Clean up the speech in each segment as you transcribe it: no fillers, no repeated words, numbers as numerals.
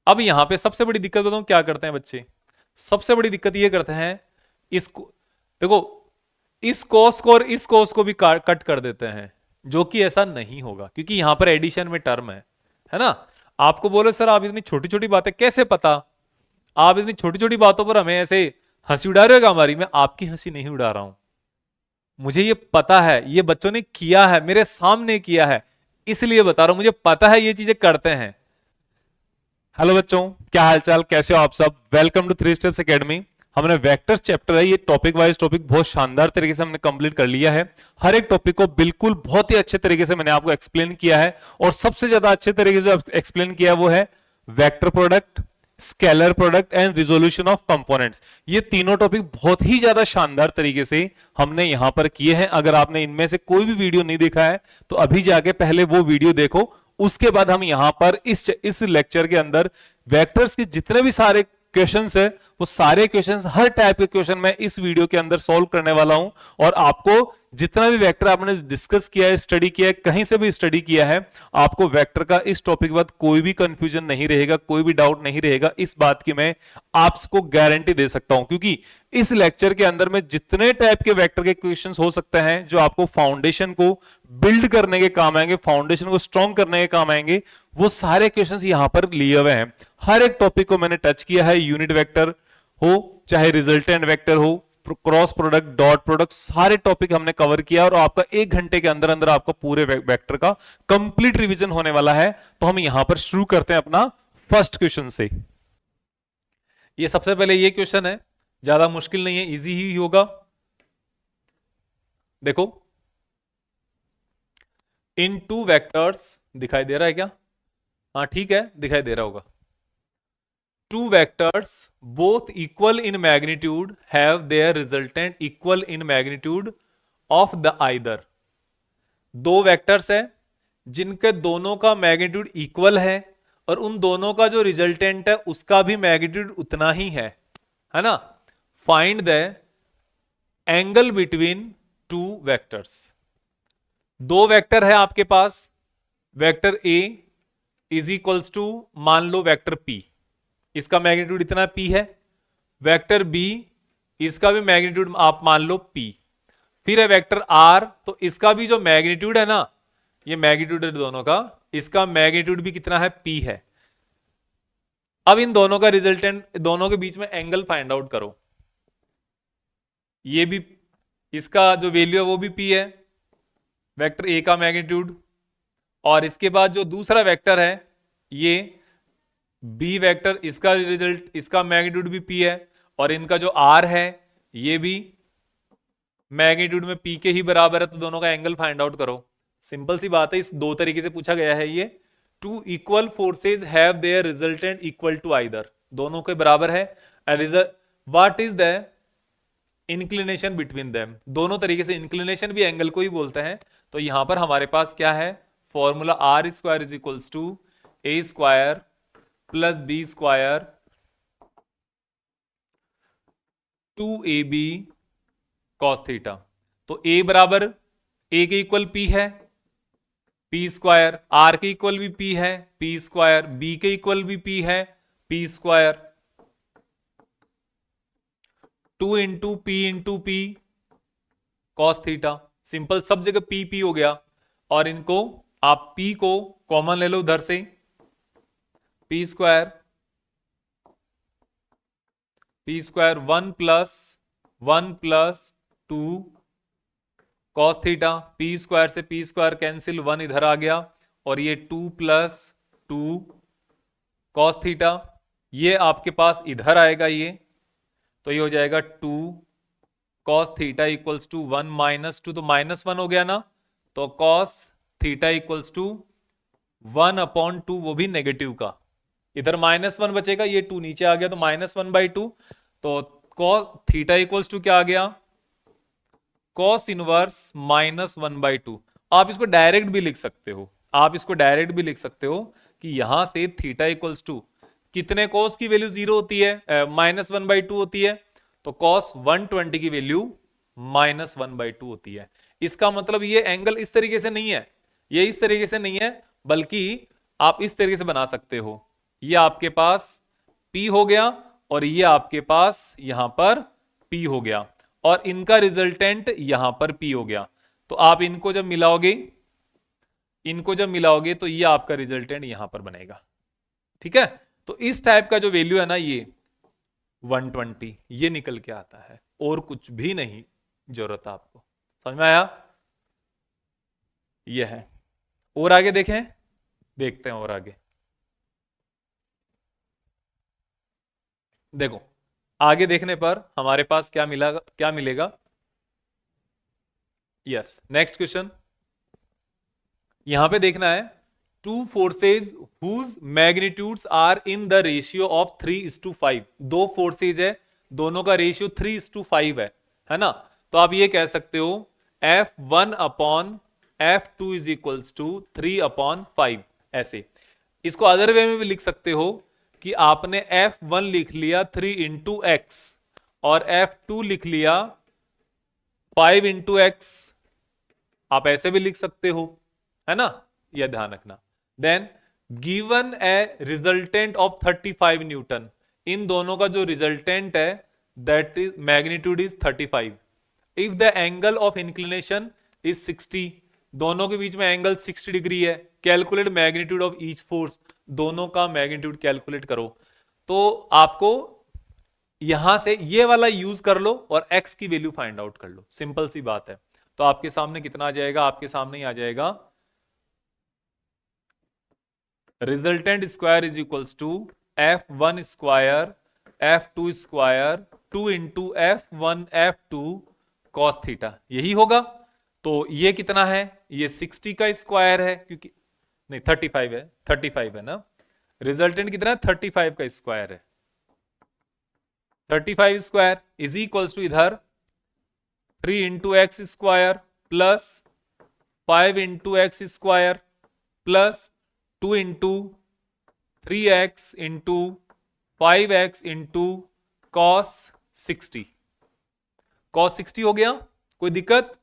अब यहां पे सबसे बड़ी दिक्कत बताऊं क्या करते हैं बच्चे। सबसे बड़ी दिक्कत ये करते हैं, इसको देखो, इस कॉस को और इस कॉस को भी कट कर देते हैं, जो कि ऐसा नहीं होगा क्योंकि यहां पर एडिशन में टर्म है ना। आपको बोले सर आप इतनी छोटी छोटी बातें कैसे पता, आप इतनी छोटी छोटी बातों पर हमें ऐसे हंसी उड़ा रहे हो हमारी। मैं आपकी हंसी नहीं उड़ा रहा हूं, मुझे ये पता है, ये बच्चों ने किया है, मेरे सामने किया है, इसलिए बता रहा हूं, मुझे पता है ये चीजें करते हैं। हेलो बच्चों, क्या हालचाल, कैसे हो आप सब। Welcome to three steps academy. हमने वेक्टर्स चैप्टर है, ये टॉपिक वाइज टॉपिक बहुत शानदार तरीके से हमने कंप्लीट कर लिया है। हर एक टॉपिक को बिल्कुल बहुत ही अच्छे तरीके से मैंने आपको एक्सप्लेन किया है, और सबसे ज्यादा अच्छे तरीके से एक्सप्लेन किया वो है vector product, scalar product and resolution of components. ये तीनों टॉपिक बहुत ही ज्यादा शानदार तरीके से हमने यहां पर किए हैं। अगर आपने इनमें से कोई भी वीडियो नहीं देखा है तो अभी जाके पहले वो वीडियो देखो, उसके बाद हम यहां पर इस लेक्चर के अंदर वेक्टर्स के जितने भी सारे क्वेश्चंस है, वो सारे क्वेश्चंस, हर टाइप के क्वेश्चन मैं इस वीडियो के अंदर सॉल्व करने वाला हूं। और आपको जितना भी वेक्टर आपने डिस्कस किया है, स्टडी किया है, कहीं से भी स्टडी किया है, आपको वेक्टर का इस टॉपिक के बाद कोई भी कंफ्यूजन नहीं रहेगा, कोई भी डाउट नहीं रहेगा। इस बात की मैं आपको गारंटी दे सकता हूं, क्योंकि इस लेक्चर के अंदर में जितने टाइप के वेक्टर के क्वेश्चंस हो सकते हैं जो आपको फाउंडेशन को बिल्ड करने के काम आएंगे, फाउंडेशन को स्ट्रॉन्ग करने के काम आएंगे, वो सारे क्वेश्चंस यहां पर लिए हुए हैं। हर एक टॉपिक को मैंने टच किया है, यूनिट वेक्टर हो चाहे रिजल्टेंट वेक्टर हो, क्रॉस प्रोडक्ट, डॉट प्रोडक्ट, सारे टॉपिक हमने कवर किया, और आपका 1 घंटे के अंदर अंदर आपका पूरे वेक्टर का कंप्लीट रिवीजन होने वाला है। तो हम यहां पर शुरू करते हैं अपना फर्स्ट क्वेश्चन से। ये सबसे पहले ये क्वेश्चन है, ज्यादा मुश्किल नहीं है, इजी ही होगा। देखो, इन टू वेक्टर्स, दिखाई दे रहा है क्या? हाँ ठीक है, दिखाई दे रहा होगा। Two vectors both equal in magnitude have their resultant equal in magnitude of the either। दो वेक्टर्स है जिनके दोनों का मैग्नीट्यूड इक्वल है, और उन दोनों का जो रिजल्टेंट है उसका भी मैग्नीट्यूड उतना ही है ना। Find the angle between two vectors. दो वेक्टर है आपके पास, vector A is equals to, मान लो वेक्टर पी, इसका मैग्नीट्यूड इतना पी है। वेक्टर बी, इसका भी मैग्नीट्यूड आप मान लो पी। फिर है वेक्टर आर, तो इसका भी जो मैग्नीट्यूड है ना, ये मैग्नीट्यूड है दोनों का, इसका मैग्नीट्यूड भी कितना है, पी है। अब इन दोनों का रिजल्टेंट, दोनों के बीच में एंगल फाइंड आउट करो। ये भी, इसका जो वैल्यू है वो भी पी है, वेक्टर ए का मैग्नीट्यूड। और इसके बाद जो दूसरा वेक्टर है ये बी वेक्टर, इसका रिजल्ट, इसका मैग्नीट्यूड भी पी है, और इनका जो आर है ये भी मैग्नीट्यूड में पी के ही बराबर है। तो दोनों का एंगल फाइंड आउट करो। सिंपल सी बात है, इस दो तरीके से पूछा गया है ये। Two equal forces have their resultant equal to either, दोनों के बराबर है। What is the inclination between them, दोनों तरीके से इंक्लिनेशन भी एंगल को ही बोलते हैं। तो यहां पर हमारे पास क्या है, formula r square is equals to a square plus b square 2ab cos theta. तो a बराबर, a के इक्वल p है, p स्क्वायर, r के इक्वल भी p है, p स्क्वायर, b के इक्वल भी p है, p square, 2 into p cos theta. Simple, सब जगह p हो गया, और इनको आप p को कॉमन ले लो उधर से, p square 1 plus 2 cos theta, P square से पी स्क्वायर कैंसिल, 1 इधर आ गया, और ये 2 प्लस 2 कॉस थीटा, ये आपके पास इधर आएगा ये, तो ये हो जाएगा 2 cos theta equals to 1 minus 2, तो -1 हो गया ना। तो कॉस थीटा इक्वल्स टू 1/2, वो भी नेगेटिव का, इधर -1 बचेगा, ये 2 नीचे आ गया, तो -1/2। तो कॉस थीटा इक्वल्स टू क्या आ गया, कॉस इनवर्स -1/2। आप इसको डायरेक्ट भी लिख सकते हो, आप इसको डायरेक्ट भी लिख सकते हो कि यहां से थीटा इक्वल्स टू, कितने कॉस की वैल्यू 0 होती है, -1/2 होती है, तो कॉस 120 की वैल्यू -1/2 होती है। इसका मतलब ये एंगल इस तरीके से नहीं है, ये इस तरीके से नहीं है, बल्कि आप इस तरीके से बना सकते हो, ये आपके पास P हो गया और ये आपके पास यहां पर P हो गया और इनका रिजल्टेंट यहां पर P हो गया। तो आप इनको जब मिलाओगे तो ये आपका रिजल्टेंट यहां पर बनेगा। ठीक है, तो इस टाइप का जो वैल्यू है ना, ये 120 ये निकल के आता है, और कुछ भी नहीं जरूरत आपको। समझ में आया? ये है। और आगे देखें, देखते हैं और आगे। देखो आगे देखने पर हमारे पास क्या मिलेगा। यस, नेक्स्ट क्वेश्चन यहां पे देखना है, two forces whose magnitudes are in the ratio of 3:5। दो फोर्सेज है, दोनों का रेशियो 3:5 है ना। तो आप ये कह सकते हो F1 upon F2 is equals to 3/5। ऐसे इसको अदर वे में भी लिख सकते हो कि आपने F1 लिख लिया 3 × x और F2 लिख लिया 5 × x। आप ऐसे भी लिख सकते हो, है ना, यह ध्यान रखना। Then given a resultant of 35 newton, इन दोनों का जो रिजल्टेंट है that is magnitude is 35। If the angle of inclination is 60, दोनों के बीच में एंगल 60 डिग्री है। Calculate magnitude of each force, दोनों का मैग्नीट्यूड कैलकुलेट करो। तो आपको यहां से ये वाला यूज कर लो और x की वैल्यू फाइंड आउट कर लो, सिंपल सी बात है। तो आपके सामने कितना आ जाएगा, आपके सामने ही आ जाएगा resultant square is equals to F1 square F2 square 2 × F1 F2 cos theta, यही होगा। तो ये कितना है, ये 60 का स्क्वायर है, क्योंकि नहीं 35 है ना। रिजल्टेंट कितना है, 35 का स्क्वायर है। 35 स्क्वायर इज इक्वल्स टू इधर 3 × x square plus 5 × x square plus 2 × 3x × 5x × cos 60। cos 60 हो गया, कोई दिक्कत?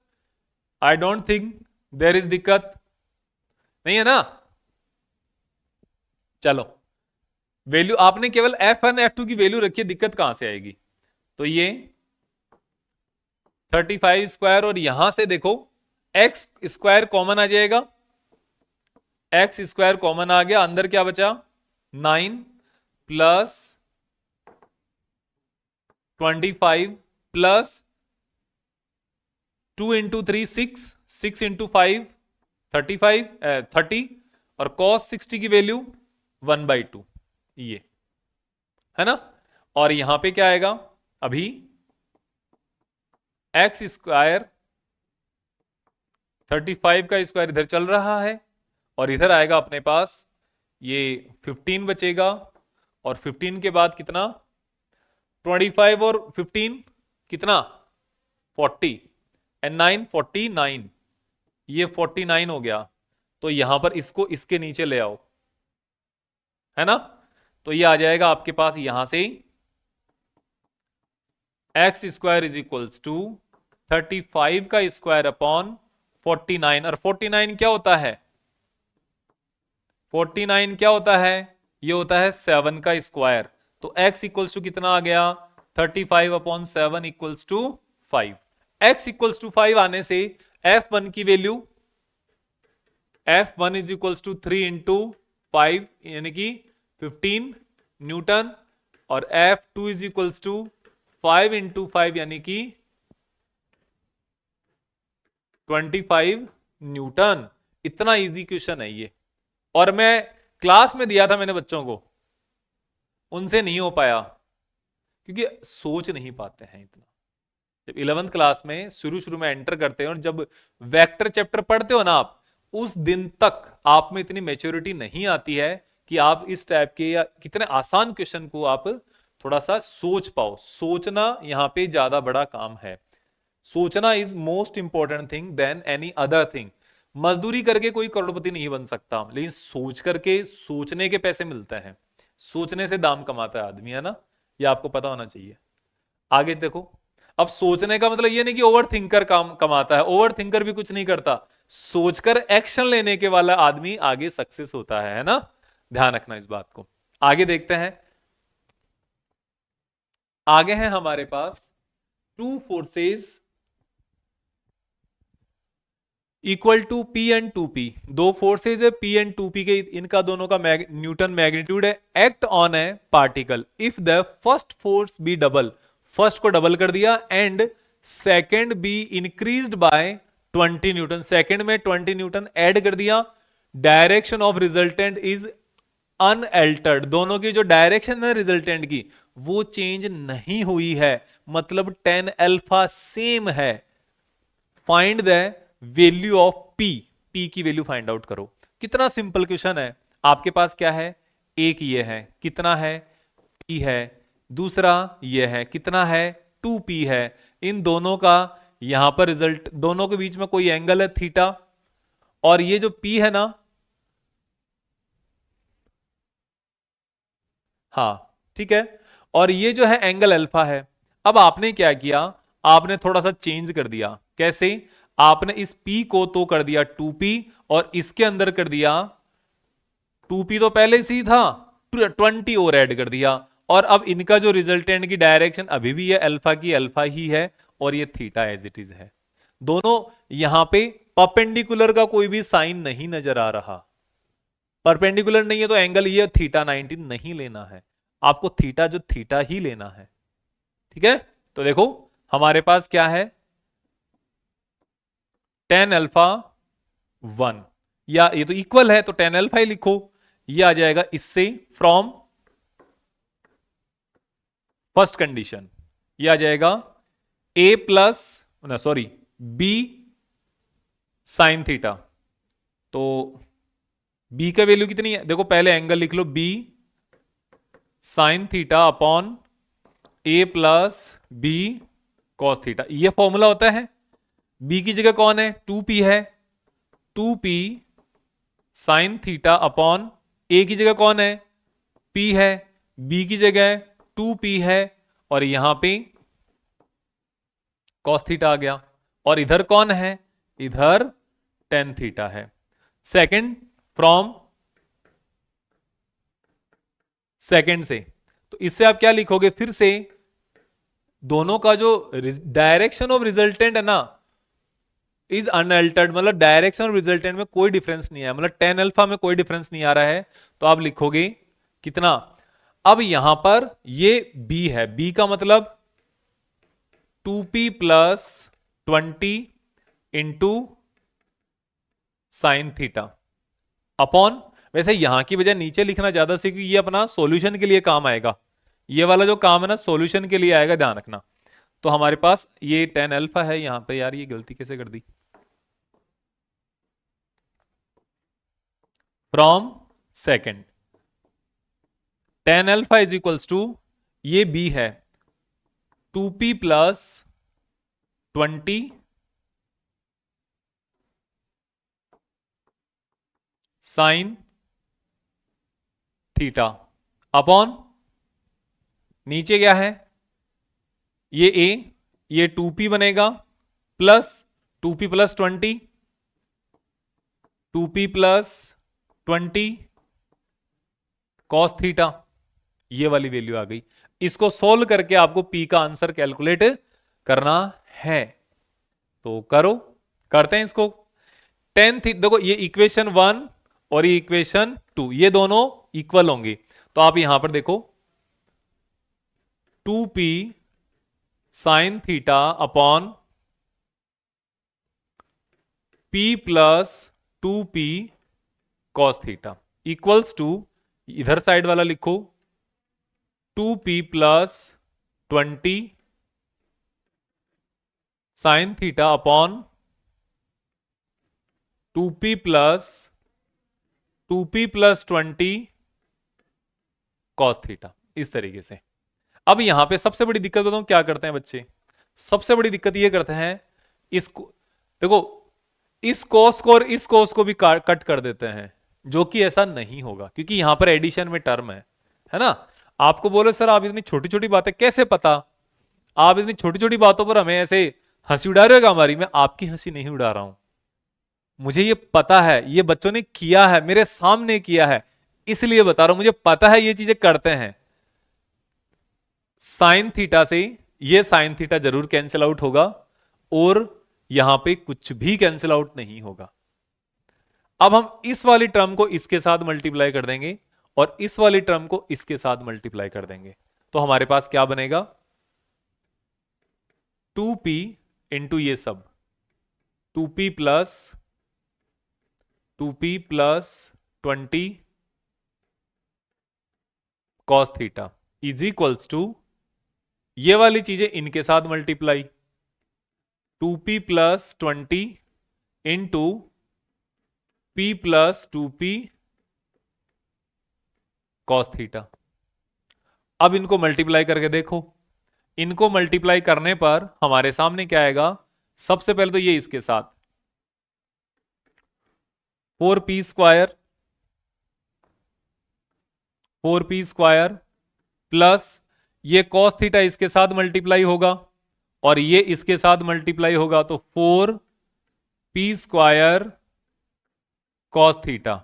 I don't think there is दिक्कत, नहीं है ना। चलो वैल्यू आपने केवल F1 F2 की वैल्यू रखी है, दिक्कत कहां से आएगी। तो ये 35 स्क्वायर और यहां से देखो x स्क्वायर कॉमन आ जाएगा, x स्क्वायर कॉमन आ गया, अंदर क्या बचा 9 प्लस 25 प्लस 2 × 3 6, 6 × 5 30 और cos 60 की वैल्यू 1/2, ये है ना। और यहां पे क्या आएगा, अभी x स्क्वायर 35 का स्क्वायर इधर चल रहा है और इधर आएगा अपने पास ये 15 बचेगा, और 15 के बाद कितना 25 और 15 कितना 40 एंड 9 49, ये 49 हो गया। तो यहां पर इसको इसके नीचे ले आओ, है ना। तो ये आ जाएगा आपके पास यहां से x square is equals to 35 का स्क्वायर अपॉन 49। और 49 क्या होता है, 49 क्या होता है, ये होता है 7 का स्क्वायर। तो x इक्वल्स टू कितना आ गया 35/7 equals to 5। x equals to 5 आने से F1 की value F1 is equals to 3 × 5 यानी कि 15 न्यूटन, और F2 इज इक्वल्स टू 5 × 5 यानी कि 25 न्यूटन। इतना इजी क्वेश्चन है ये, और मैं क्लास में दिया था मैंने बच्चों को, उनसे नहीं हो पाया क्योंकि सोच नहीं पाते हैं इतना। जब 11th क्लास में शुरू में एंटर करते हैं और जब वेक्टर चैप्टर पढ़ते हो ना आप, उस दिन तक आप में इतनी मैच्योरिटी नहीं आती है कि आप इस टाइप के या कितने आसान क्वेश्चन को आप थोड़ा सा सोच पाओ। सोचना यहां पे ज्यादा बड़ा काम है। सोचना is most important thing than any other thing. मजदूरी करके कोई करोड़पति नहीं बन सकता, लेकिन सोच करके सोचने के पैसे मिलते हैं। सोचने से दाम कमाता है आदमी, है ना, ये आपको पता होना चाहिए। आगे देखो, अब सोचने का मतलब ये नहीं कि ओवर थिंकर काम कमाता है, ओवर थिंकर भी कुछ नहीं करता, सोचकर एक्शन लेने के वाला आदमी आगे सक्सेस होता है ना। ध्यान रखना इस बात को। आगे देखते हैं। आगे है हमारे पास two forces equal to P and two P. दो फोर्सेज है पी एंड टू पी के, इनका दोनों का न्यूटन मैग्नीट्यूड है। Act on a particle if the first force be double, first को डबल कर दिया, and second be increased by 20 newton, second में 20 न्यूटन ऐड कर दिया। Direction of resultant is unaltered, दोनों की जो डायरेक्शन है रिजल्टेंट की वो चेंज नहीं हुई है, मतलब 10 अल्फा सेम है। Find the value of P, P की वैल्यू फाइंड आउट करो। कितना सिंपल क्वेश्चन है। आपके पास क्या है, एक ये है, कितना है, पी है। दूसरा ये है, कितना है, 2p है। इन दोनों का यहां पर रिजल्ट, दोनों के बीच में कोई एंगल है थीटा, और ये जो p है ना, हाँ ठीक है, और ये जो है एंगल अल्फा है। अब आपने क्या किया, आपने थोड़ा सा चेंज कर दिया। कैसे, आपने इस p को तो कर दिया 2p, और इसके अंदर कर दिया 2p तो पहले से ही था, 20 और ऐड कर दिया। और अब इनका जो रिजल्टेंट की डायरेक्शन अभी भी है अल्फा की अल्फा ही है, और ये थीटा एज इट इज है। दोनों यहां पे परपेंडिकुलर का कोई भी साइन नहीं नजर आ रहा। परपेंडिकुलर नहीं है तो एंगल ये थीटा 90 नहीं लेना है आपको, थीटा जो थीटा ही लेना है। ठीक है, तो देखो हमारे पास क्या है, 10 अल्फा 1, या ये तो इक्वल है तो 10 अल्फा ही लिखो। ये आ जाएगा इससे, फ्रॉम फर्स्ट कंडीशन, ये आ जाएगा ए प्लस ना सॉरी बी साइन थीटा। तो बी का वैल्यू कितनी है, देखो पहले एंगल लिख लो, बी साइन थीटा अपॉन ए प्लस बी कॉस थीटा। ये फॉर्मूला होता है। बी की जगह कौन है, 2p है, 2p साइन थीटा अपॉन ए की जगह कौन है, p है, b की जगह 2p है, और यहां पे कॉस थीटा आ गया। और इधर कौन है, इधर टेन थीटा है। सेकंड फ्रॉम सेकंड से, तो इससे आप क्या लिखोगे, फिर से दोनों का जो डायरेक्शन ऑफ रिजल्टेंट है ना इज अनअल्टर्ड, मतलब डायरेक्शन ऑफ रिजल्टेंट में कोई डिफरेंस नहीं है, मतलब 10 अल्फा में कोई डिफरेंस नहीं आ रहा है। तो आप लिखोगे कितना, अब यहां पर ये b है, b का मतलब 2p plus 20 into sine theta upon, वैसे यहां की बजाय नीचे लिखना ज्यादा से, क्योंकि ये अपना सॉल्यूशन के लिए काम आएगा। ये वाला जो काम है ना सॉल्यूशन के लिए आएगा, ध्यान रखना। तो हमारे पास ये 10 अल्फा है यहां पे, यार ये गलती कैसे कर दी, from second 10 alpha is equals to, ये बी है 2p plus 20 sine theta upon, नीचे क्या है, ये a, ये 2p बनेगा plus 2p plus 20, 2p plus 20 cos theta, ये वाली वैल्यू आ गई। इसको सोल्व करके आपको p का आंसर कैलकुलेट करना है, तो करो, करते हैं इसको। 10 थीटा, देखो ये इक्वेशन 1 और ये इक्वेशन 2 ये दोनों इक्वल होंगे, तो आप यहां पर देखो 2p sine theta upon p plus 2p cos theta equals to, इधर साइड वाला लिखो 2p plus 20 sine theta upon 2p plus 20 cos theta, इस तरीके से। अब यहां पे सबसे बड़ी दिक्कत बताऊं क्या करते हैं बच्चे, सबसे बड़ी दिक्कत ये करते हैं, इसको देखो, इस कॉस को और इस कॉस को भी कट कर देते हैं, जो कि ऐसा नहीं होगा क्योंकि यहां पर एडिशन में टर्म है ना। आपको बोले सर आप इतनी छोटी छोटी बातें कैसे पता, आप इतनी छोटी छोटी बातों पर हमें ऐसे हंसी उड़ा रहे हो हमारी, मैं आपकी हंसी नहीं उड़ा रहा हूं, मुझे ये पता है, ये बच्चों ने किया है, मेरे सामने किया है, इसलिए बता रहा हूं, मुझे पता है ये चीजें करते हैं। साइन थीटा से ये साइन थीटा जरूर कैंसिल आउट होगा, और यहां पे कुछ भी कैंसिल आउट नहीं होगा। अब हम इस वाली टर्म को इसके साथ मल्टीप्लाई कर देंगे और इस वाली टर्म को इसके साथ मल्टीप्लाई कर देंगे, तो हमारे पास क्या बनेगा, 2p इंटू ये सब 2p plus 20 cos theta is equals to ये वाली चीजें इनके साथ multiply 2p plus 20 into p plus 2p cos theta. अब इनको मल्टीप्लाई करके देखो, इनको मल्टीप्लाई करने पर हमारे सामने क्या आएगा, सबसे पहले तो ये इसके साथ 4p स्क्वायर प्लस ये कॉस थीटा इसके साथ मल्टीप्लाई होगा और ये इसके साथ मल्टीप्लाई होगा, तो 4p square cos theta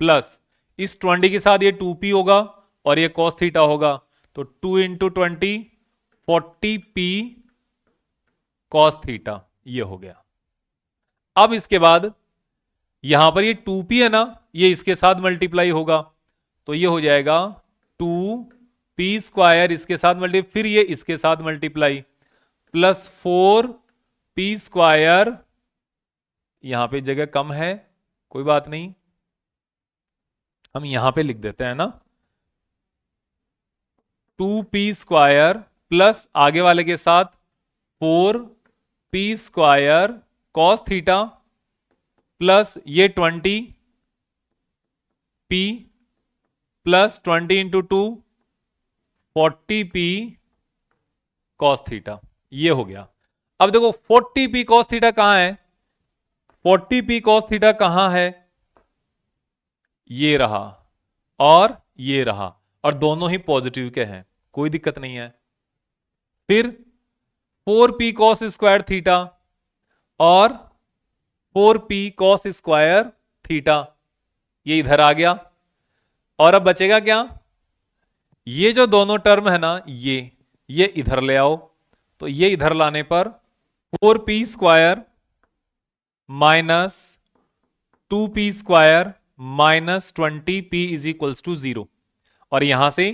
plus इस 20 के साथ ये 2p होगा और ये कॉस थीटा होगा, तो 2 इंटू 20 40p कॉस थीटा, ये हो गया। अब इसके बाद यहां पर ये 2p है ना, ये इसके साथ मल्टीप्लाई होगा, तो ये हो जाएगा 2p स्क्वायर इसके साथ मल्टीप्लाई, फिर ये इसके साथ मल्टीप्लाई प्लस 4p स्क्वायर, यहां पे जगह कम है, कोई बात नहीं, हम यहां पे लिख देते हैं ना, 2p स्क्वायर प्लस आगे वाले के साथ 4p square cos theta plus ये 20p plus 20 into 2 40p cos theta, ये हो गया। अब देखो 40p कॉस थीटा कहां है, 40p कॉस थीटा कहां है, ये रहा और ये रहा, और दोनों ही पॉजिटिव के हैं, कोई दिक्कत नहीं है। फिर 4p कॉस स्क्वायर थीटा और 4p कॉस स्क्वायर थीटा, ये इधर आ गया, और अब बचेगा क्या, ये जो दोनों टर्म है ना, ये इधर ले आओ, तो ये इधर लाने पर 4p square minus 2p square minus 20p is equals to 0, और यहां से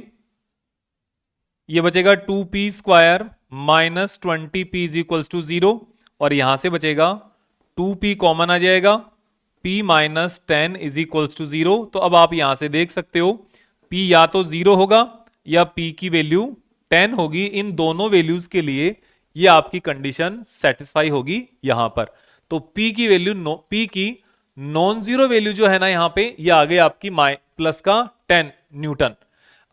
ये बचेगा 2p square minus 20p is equals to 0, और यहां से बचेगा 2p कॉमन आ जाएगा, p minus 10 is equals to 0। तो अब आप यहां से देख सकते हो p या तो 0 होगा या p की वैल्यू 10 होगी, इन दोनों वैल्यूज के लिए ये आपकी कंडीशन सेटिस्फाई होगी यहां पर। तो p की वैल्यू p की नॉन जीरो वैल्यू जो है ना यहां पे, ये आ गई आपकी प्लस का 10 न्यूटन।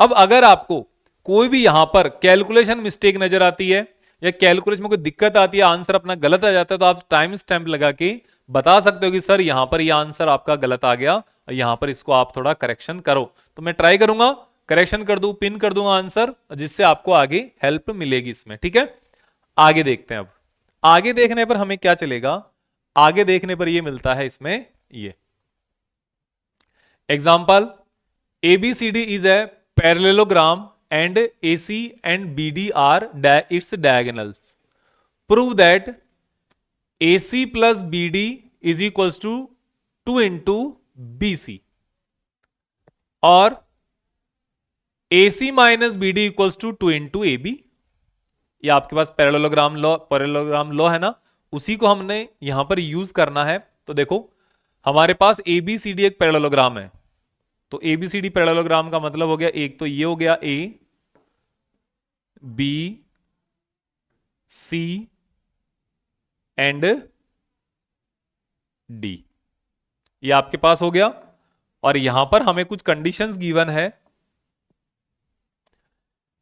अब अगर आपको कोई भी यहां पर कैलकुलेशन मिस्टेक नजर आती है या कैलकुलेशन में कोई दिक्कत आती है, आंसर अपना गलत आ जाता है, तो आप टाइम स्टैंप लगा के बता सकते हो कि सर यहां पर यह आंसर आपका गलत आ गया और यहां पर इसको आप थोड़ा करेक्शन करो। तो मैं ट्राई करूंगा करेक्शन कर दूं, पिन कर दूंगा आंसर, जिससे आपको आगे हेल्प मिलेगी इसमें, ठीक है। आगे देखते हैं। अब आगे देखने पर हमें क्या चलेगा, आगे देखने पर यह मिलता है इसमें ये example, ABCD is a parallelogram and AC and BD are its diagonals. Prove that AC plus BD is equals to 2 into BC और AC minus BD equals to 2 into AB। ये आपके पास पैरेललोग्राम लॉ है ना, उसी को हमने यहां पर यूज करना है। तो देखो हमारे पास ABCD एक पैरेललोग्राम है, तो ABCD पैरेललोग्राम का मतलब हो गया, एक तो ये हो गया A B C and D, ये आपके पास हो गया। और यहां पर हमें कुछ कंडीशंस गिवन है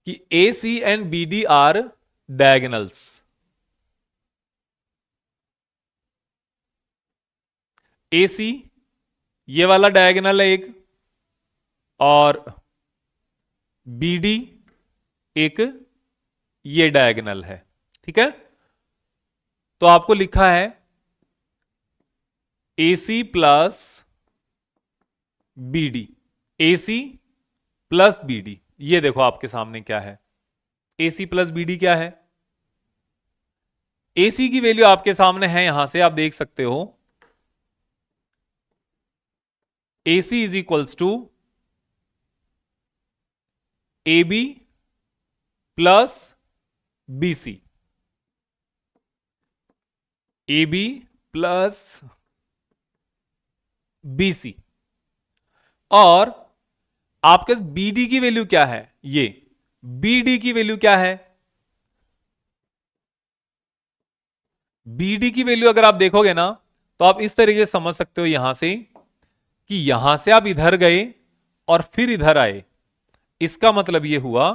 कि AC and BD are diagonals. AC ये वाला डायगोनल है एक, और BD एक ये डायगोनल है, ठीक है। तो आपको लिखा है AC प्लस BD, ए सी प्लस बी डी। ये देखो आपके सामने क्या है, ए सी प्लस बी डी क्या है, ए सी की वैल्यू आपके सामने है, यहां से आप देख सकते हो A C is equals to A B plus B C, A B plus B C. और आपके बी डी की वैल्यू क्या है, ये बी डी की वैल्यू क्या है, बी डी की वैल्यू अगर आप देखोगे ना तो आप इस तरीके से समझ सकते हो यहां से कि यहां से आप इधर गए और फिर इधर आए। इसका मतलब यह हुआ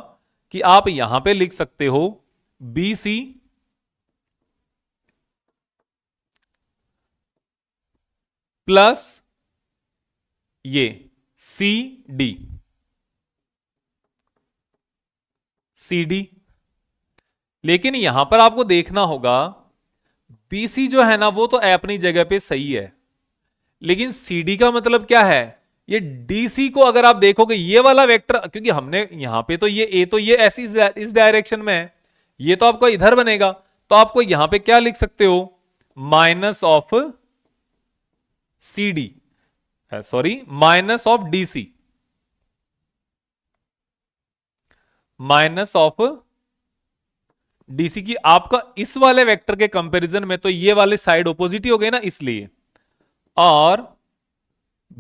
कि आप यहां पे लिख सकते हो बी सी प्लस ये सी डी, सी डी। लेकिन यहां पर आपको देखना होगा बीसी जो है ना वो तो अपनी जगह पे सही है, लेकिन सीडी का मतलब क्या है, ये डीसी को अगर आप देखोगे ये वाला वेक्टर, क्योंकि हमने यहां पे तो ये ए तो ये ऐसी इस डायरेक्शन में है, ये तो आपको इधर बनेगा, तो आपको यहां पे क्या लिख सकते हो, minus of C D, sorry minus of DC, minus of DC की। आपका इस वाले वेक्टर के कंपैरिजन में तो ये वाले साइड ऑपोजिट ही हो गए ना, इसलिए। और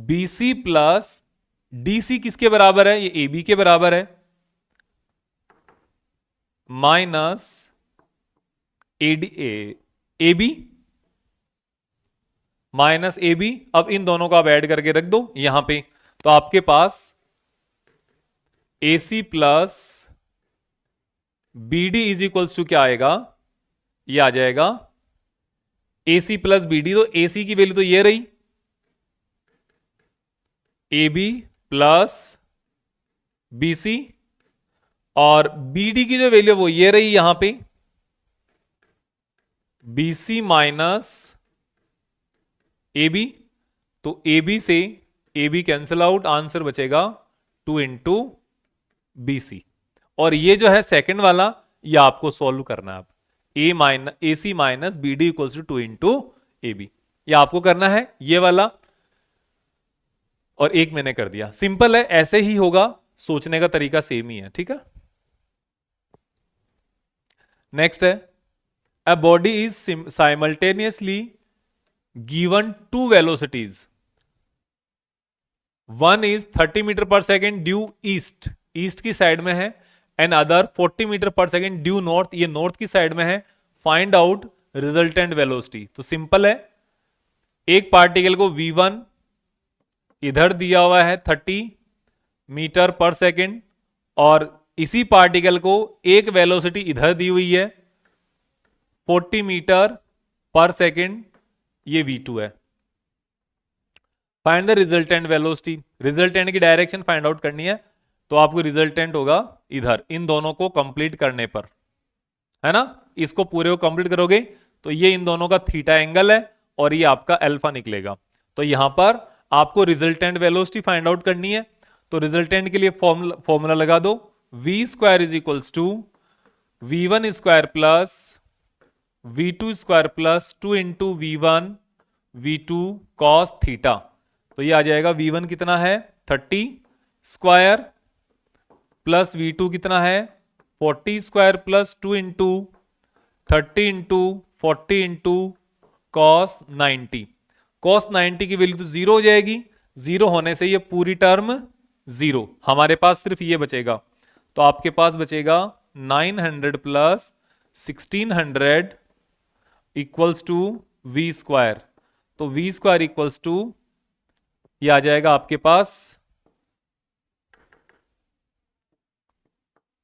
बीसी प्लस डीसी किसके बराबर है, ये एबी के बराबर है, minus AD A B minus A B. अब इन दोनों को आप ऐड करके रख दो यहां पे, तो आपके पास A C plus B D is equals to क्या आएगा, ये आ जाएगा A C plus B D. तो ए सी की वैल्यू तो ये रही, A B plus B C, और बी डी की जो वैल्यू वो ये रही यहां पे, B C minus A B. तो ए बी से A B cancel out, answer बचेगा 2 इंटू बी सी। और ये जो है सेकंड वाला, ये आपको सॉल्व करना है। आप A C minus B D equals to 2 into A B, ये आपको करना है ये वाला। और एक मैंने कर दिया, सिंपल है, ऐसे ही होगा, सोचने का तरीका सेम ही है, ठीक है। नेक्स्ट है, a body is simultaneously given two velocities, one is 30 metre per second due east, east की साइड में है, and other 40 metre per second due north, ये नॉर्थ की साइड में है। Find out resultant velocity. तो सिंपल है, एक पार्टिकल को v1 इधर दिया हुआ है 30 मीटर पर सेकेंड, और इसी पार्टिकल को एक वेलोसिटी इधर दी हुई है 40 मीटर पर सेकेंड, ये v2 है। Find the resultant velocity, resultant की डायरेक्शन फाइंड आउट करनी है, तो आपको रिजल्टेंट होगा इधर, इन दोनों को कंप्लीट करने पर, है ना। इसको पूरे को कंप्लीट करोगे तो ये इन दोनों का थीटा एंगल है, और ये आपका अल्फा निकलेगा। तो यहां पर आपको रिजल्टेंट वेलोसिटी फाइंड आउट करनी है, तो रिजल्टेंट के लिए फॉर्मूला लगा दो, v square is equals to v one square plus v two square plus 2 into v one v two cos theta. तो ये आ जाएगा v1 कितना है 30 स्क्वायर, प्लस v2 कितना है 40 square, plus 2 into 30 into 40 into cos 90। Cos 90 की value तो जीरो हो जाएगी, जीरो होने से ये पूरी टर्म जीरो, हमारे पास सिर्फ ये बचेगा। तो आपके पास बचेगा 900 plus 1600 equals to v square. तो वी स्क्वायर इक्वल्स टू ये आ जाएगा आपके पास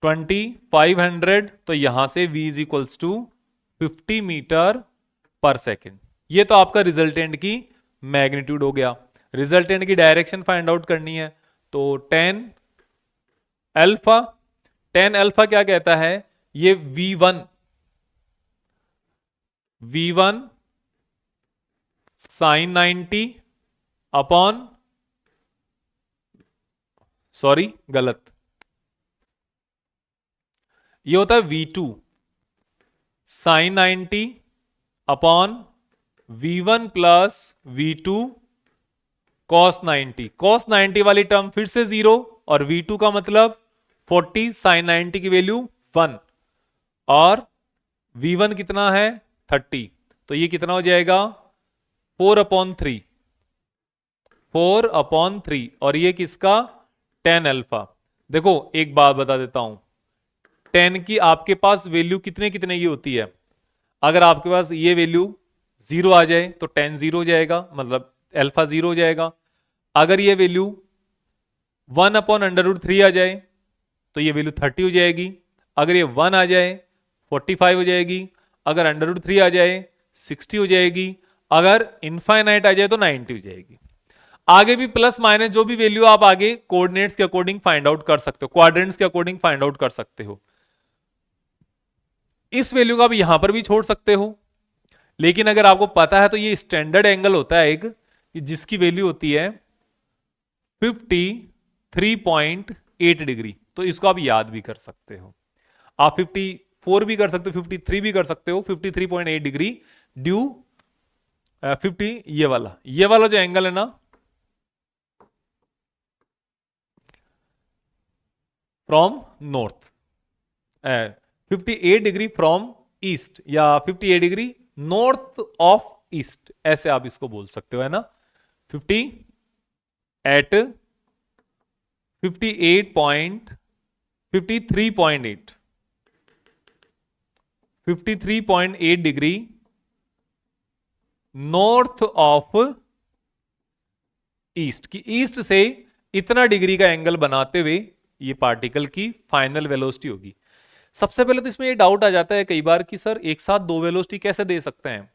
2500। तो यहां से v is equals to 50 metre per second. ये तो आपका रिजल्टेंट की मैग्नीट्यूड हो गया। रिजल्टेंट की डायरेक्शन फाइंड आउट करनी है, तो टेन अल्फा, टेन अल्फा क्या कहता है, ये v1 साइन 90 अपॉन सॉरी गलत, ये होता है V2 sine 90 upon V1 plus V2 cos 90। Cos 90 वाली टर्म फिर से 0 और V2 का मतलब 40 साइन 90 की वैल्यू 1 और V1 कितना है 30, तो ये कितना हो जाएगा 4/3, 4/3 और ये किसका tan अल्फा। देखो एक बात बता देता हूं, tan की आपके पास वैल्यू कितने कितने की होती है। अगर आपके पास ये वैल्यू 0 आ जाए तो tan 0 हो जाएगा, मतलब अल्फा 0 हो जाएगा। अगर ये वैल्यू 1/√3 आ जाए तो ये वैल्यू 30 हो जाएगी। अगर ये 1 आ जाए 45 हो जाएगी। अगर √3 आ जाए 60 हो जाएगी। अगर इनफाइनाइट आ जाए तो 90 हो जाएगी। आगे भी प्लस माइनस जो भी वैल्यू आप आगे कोऑर्डिनेट्स के अकॉर्डिंग फाइंड आउट कर सकते हो, क्वाड्रेंट्स के अकॉर्डिंग फाइंड आउट कर सकते हो। इस वैल्यू का भी यहां पर भी छोड़ सकते हो, लेकिन अगर आपको पता है तो ये स्टैंडर्ड एंगल होता है एक, जिसकी वैल्यू होती है 53.8 डिग्री, तो इसको आप याद भी कर सकते हो। आप 54 भी कर सकते हो, 53 भी कर सकते हो। 53.8 डिग्री ड्यू 50, ये वाला जो एंगल है ना, from north, 58 degree from east या 58 डिग्री नॉर्थ ऑफ ईस्ट, ऐसे आप इसको बोल सकते हो, है ना। 50 at 53.8 53.8 degree north of east की, ईस्ट से इतना डिग्री का एंगल बनाते हुए ये पार्टिकल की फाइनल वेलोसिटी होगी। सबसे पहले तो इसमें ये डाउट आ जाता है कई बार कि सर एक साथ दो वेलोसिटी कैसे दे सकते हैं।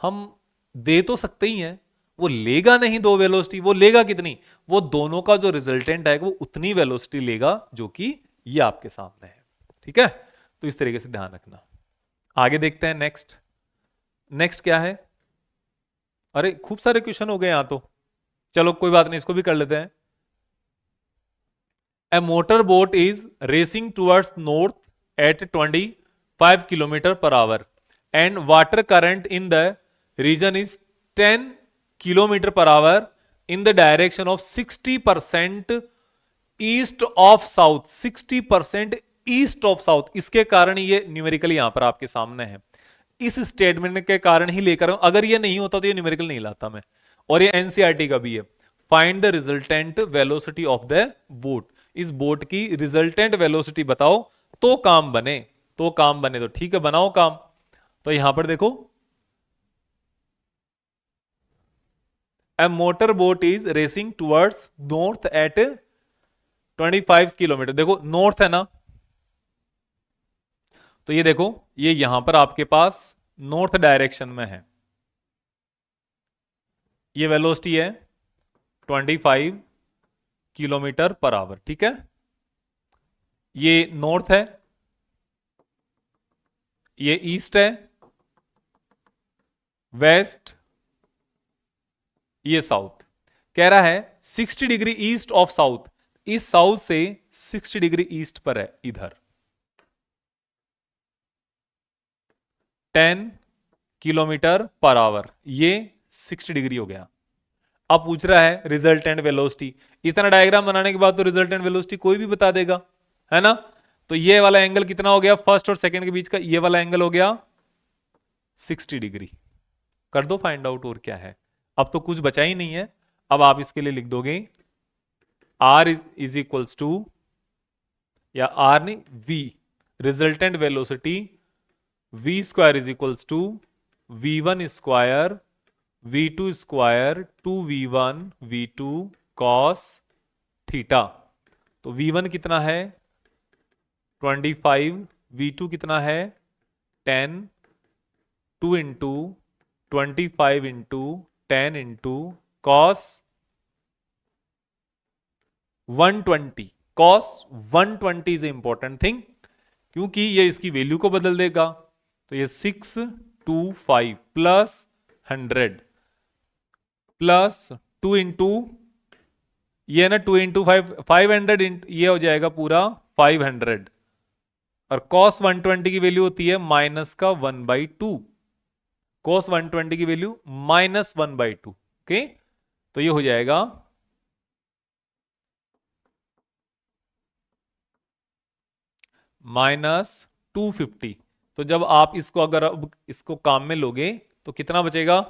हम दे तो सकते ही हैं, वो लेगा नहीं दो वेलोसिटी, वो लेगा कितनी, वो दोनों का जो रिजल्टेंट आएगा वो उतनी वेलोसिटी लेगा जो कि ये आपके सामने है। ठीक है, तो इस तरीके से ध्यान रखना। आगे देखते हैं नेक्स्ट। नेक्स्ट क्या है, अरे खूब सारे क्वेश्चन हो गए यहां तो, चलो कोई बात नहीं, इसको भी कर लेते हैं। A motor boat is racing towards north at 25 kilometer per hour and water current in the region is 10 kilometer per hour in the direction of 60% east of south, 60% east of south. इसके कारण ये numerical यहां पर आपके सामने है, इस statement के कारण ही लेकर हूं। अगर ये नहीं होता तो ये न्यूमेरिकल नहीं लाता मैं। और ये एनसीईआरटी का भी है, find the resultant velocity of the boat. इस बोट की रिजल्टेंट वेलोसिटी बताओ तो काम बने, तो काम बने, तो ठीक है बनाओ काम। तो यहां पर देखो, a motor boat is racing towards north at 25 kilometre. देखो नॉर्थ है ना, तो ये देखो ये यहां पर आपके पास नॉर्थ डायरेक्शन में है, ये वेलोसिटी है 25 किलोमीटर पर आवर। ठीक है, ये नॉर्थ है, ये ईस्ट है, वेस्ट, ये साउथ। कह रहा है 60 डिग्री ईस्ट ऑफ साउथ, इस साउथ से 60 डिग्री ईस्ट पर है इधर, 10 किलोमीटर पर आवर, ये 60 डिग्री हो गया। अब पूछ रहा है रिजल्टेंट वेलोसिटी। इतना डायग्राम बनाने के बाद तो रिजल्टेंट वेलोसिटी कोई भी बता देगा, है ना। तो ये वाला एंगल कितना हो गया, फर्स्ट और सेकंड के बीच का ये वाला एंगल हो गया 60 डिग्री। कर दो फाइंड आउट, और क्या है, अब तो कुछ बचा ही नहीं है। अब आप इसके लिए लिख दोगे R इज इक्वल्स टू, या R नहीं V, resultant velocity V square is equals to V1 square V2 square 2V1 V2 cos theta. तो V1 कितना है 25, V2 कितना है 10, 2 into 25 into 10 into cos 120। Cos 120 is important thing, क्योंकि ये इसकी वैल्यू को बदल देगा। तो ये 625 प्लस 100 प्लस 2 इंटू ये है ना 2 × 5, 500 ये हो जाएगा पूरा 500, और cos 120 की वैल्यू होती है माइनस का 1/2। cos 120 की वैल्यू -1/2। ओके, तो ये हो जाएगा -250। तो जब आप इसको अगर अब इसको काम में लोगे तो कितना बचेगा?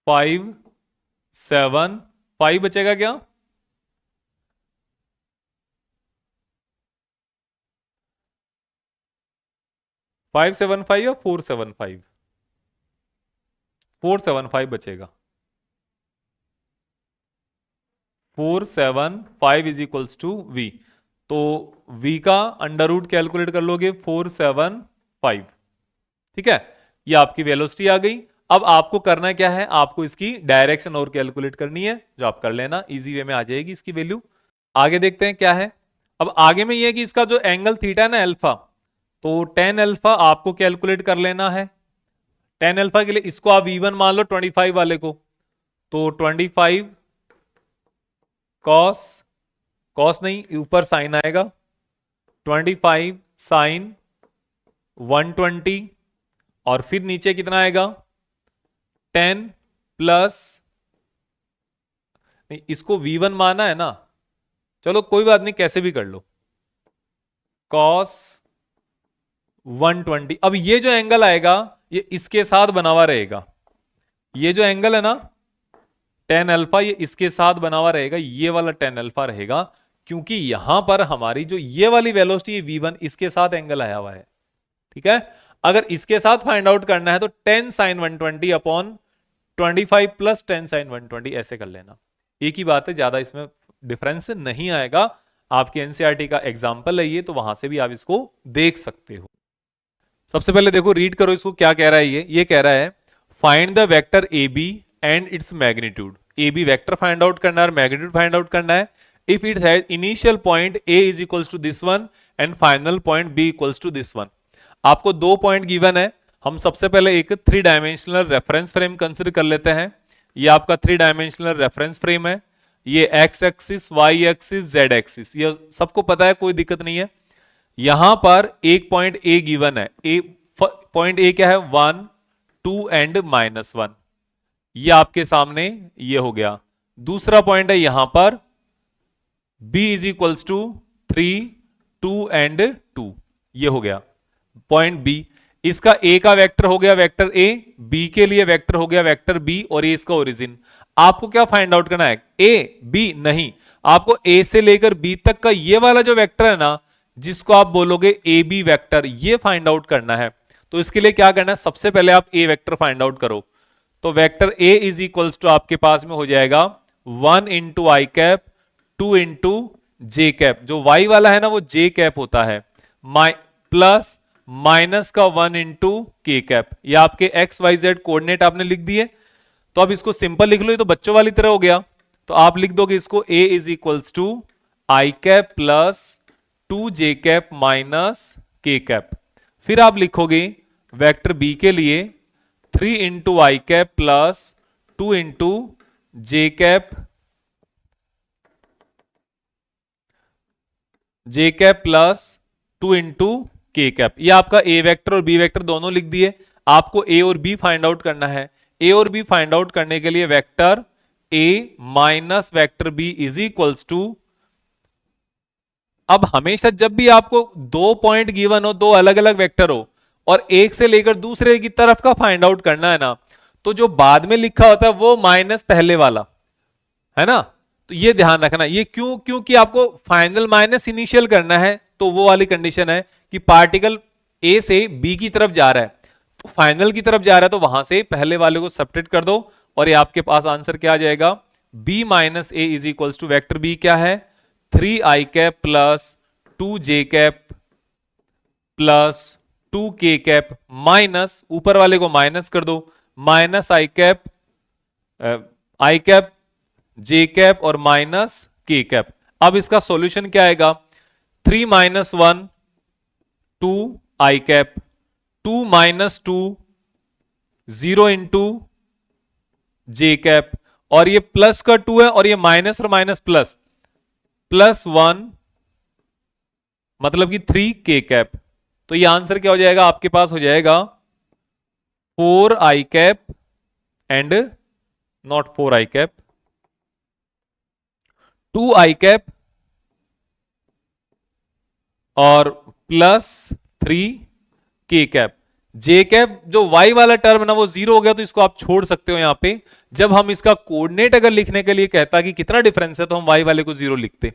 575 बचेगा क्या? 575 या 475? 475 बचेगा। 475 इज इक्वल्स टू वी। तो v का अंडर रूट कैलकुलेट कर लोगे 475। ठीक है, ये आपकी वेलोसिटी आ गई। अब आपको करना क्या है, आपको इसकी डायरेक्शन और कैलकुलेट करनी है, जो आप कर लेना, इजी वे में आ जाएगी इसकी वैल्यू। आगे देखते हैं क्या है। अब आगे में ये है कि इसका जो एंगल थीटा है ना अल्फा, तो टेन अल्फा आपको कैलकुलेट कर लेना है। टेन अल्फा के लिए इसको आप V1 मान लो 25 वाले को, तो 25 कॉस, कॉस नहीं ऊपर साइन आएगा, 25 साइन 120, और फिर नीचे कितना आएगा 10 प्लस, नहीं इसको V1 माना है ना, चलो कोई बात नहीं कैसे भी कर लो, कॉस 120। अब ये जो एंगल आएगा ये इसके साथ बना हुआ रहेगा, ये जो एंगल है ना टेन अल्फा, ये इसके साथ बना हुआ रहेगा, ये वाला टेन अल्फा रहेगा, क्योंकि यहां पर हमारी जो ये वाली वेलोसिटी V1 इसके साथ एंगल आया हुआ है। ठीक है, अगर इसके साथ फाइंड आउट करना है तो 10 साइन 120 अपॉन 25 प्लस 10 साइन 120 ऐसे कर लेना। एक ही बात है, ज्यादा इसमें डिफरेंस नहीं आएगा। आपके एनसीईआरटी का एग्जाम्पल है ये, तो वहां से भी आप इसको देख सकते हो। सबसे पहले देखो रीड करो इसको, क्या कह रहा है ये कह रहा है find the vector A B and its magnitude. A B vector find out करना है और मैग्नीट्यूड फाइंड आउट करना है। If it has initial point A is equals to this one and final point B equals to this one. आपको दो point given है। हम सबसे पहले एक three dimensional reference frame consider कर लेते हैं। ये आपका थ्री डायमेंशनल रेफरेंस फ्रेम है। ये x axis, y axis, z axis, ये सबको पता है, कोई दिक्कत नहीं है। यहां पर एक पॉइंट ए गिवन है। ए पॉइंट ए क्या है 1, 2 एंड -1, ये आपके सामने ये हो गया। दूसरा पॉइंट है यहां पर b is equals to 3, 2 and 2, ये हो गया पॉइंट b। इसका a का वेक्टर हो गया वेक्टर a, b के लिए वेक्टर हो गया वेक्टर b, और ये इसका ओरिजिन। आपको क्या फाइंड आउट करना है, a b नहीं, आपको a से लेकर b तक का ये वाला जो वेक्टर है ना, जिसको आप बोलोगे ए बी वेक्टर, ये फाइंड आउट करना है। तो इसके लिए क्या करना है, सबसे पहले आप ए वेक्टर फाइंड आउट करो। तो vector A is equals to आपके पास में हो जाएगा 1 इंटू आई कैप, 2 इंटू जे कैप, जो वाई वाला है ना वो जे कैप होता है, प्लस माइनस का 1 इंटू के कैप। ये आपके एक्स वाई जेड कोऑर्डिनेट आपने लिख दिए। तो अब इसको सिंपल लिख लो, ये तो बच्चों वाली तरह हो गया। तो आप लिख दोगे इसको A is equals to I cap plus 2 J cap minus K cap. फिर आप लिखोगे वेक्टर बी के लिए 3 इंटू आई कैप प्लस 2 इंटू जे cap, J cap plus 2 into K cap. ये आपका ए वेक्टर और बी वेक्टर दोनों लिख दिए। आपको ए और बी फाइंड आउट करना है। ए और बी फाइंड आउट करने के लिए vector a minus vector b is equals to, अब हमेशा जब भी आपको दो पॉइंट गिवन हो, दो अलग अलग वेक्टर हो, और एक से लेकर दूसरे की तरफ का फाइंड आउट करना है ना, तो जो बाद में लिखा होता है वो माइनस पहले वाला है ना। तो ये ध्यान रखना। ये क्यों, क्योंकि आपको फाइनल माइनस इनिशियल करना है, तो वो वाली कंडीशन है कि पार्टिकल ए से बी की तरफ जा रहा है, तो फाइनल की तरफ जा रहा है, तो वहां से पहले वाले को सब्ट्रैक्ट कर दो, और ये आपके पास आंसर क्या आ जाएगा, b minus a is equals to vector b क्या है 3 आई कैप प्लस 2 जे cap plus 2 k cap, minus ऊपर वाले को माइनस कर दो, माइनस आई कैप, आई कैप, जे कैप और माइनस के कैप। अब इसका सॉल्यूशन क्या आएगा, 3 माइनस 1 2 आई कैप, 2 माइनस 2 0 इंटू जे कैप, और ये प्लस का 2 है और ये माइनस और माइनस प्लस, +1 मतलब कि 3 के कैप। तो ये आंसर क्या हो जाएगा आपके पास, हो जाएगा 4 i cap and not 4 i cap, 2 i cap और +3 के कैप। जे कैप जो वाई वाला टर्म है ना वो 0 हो गया, तो इसको आप छोड़ सकते हो यहां पे। जब हम इसका कोऑर्डिनेट अगर लिखने के लिए कहता कि कितना डिफरेंस है, तो हम वाई वाले को 0 लिखते।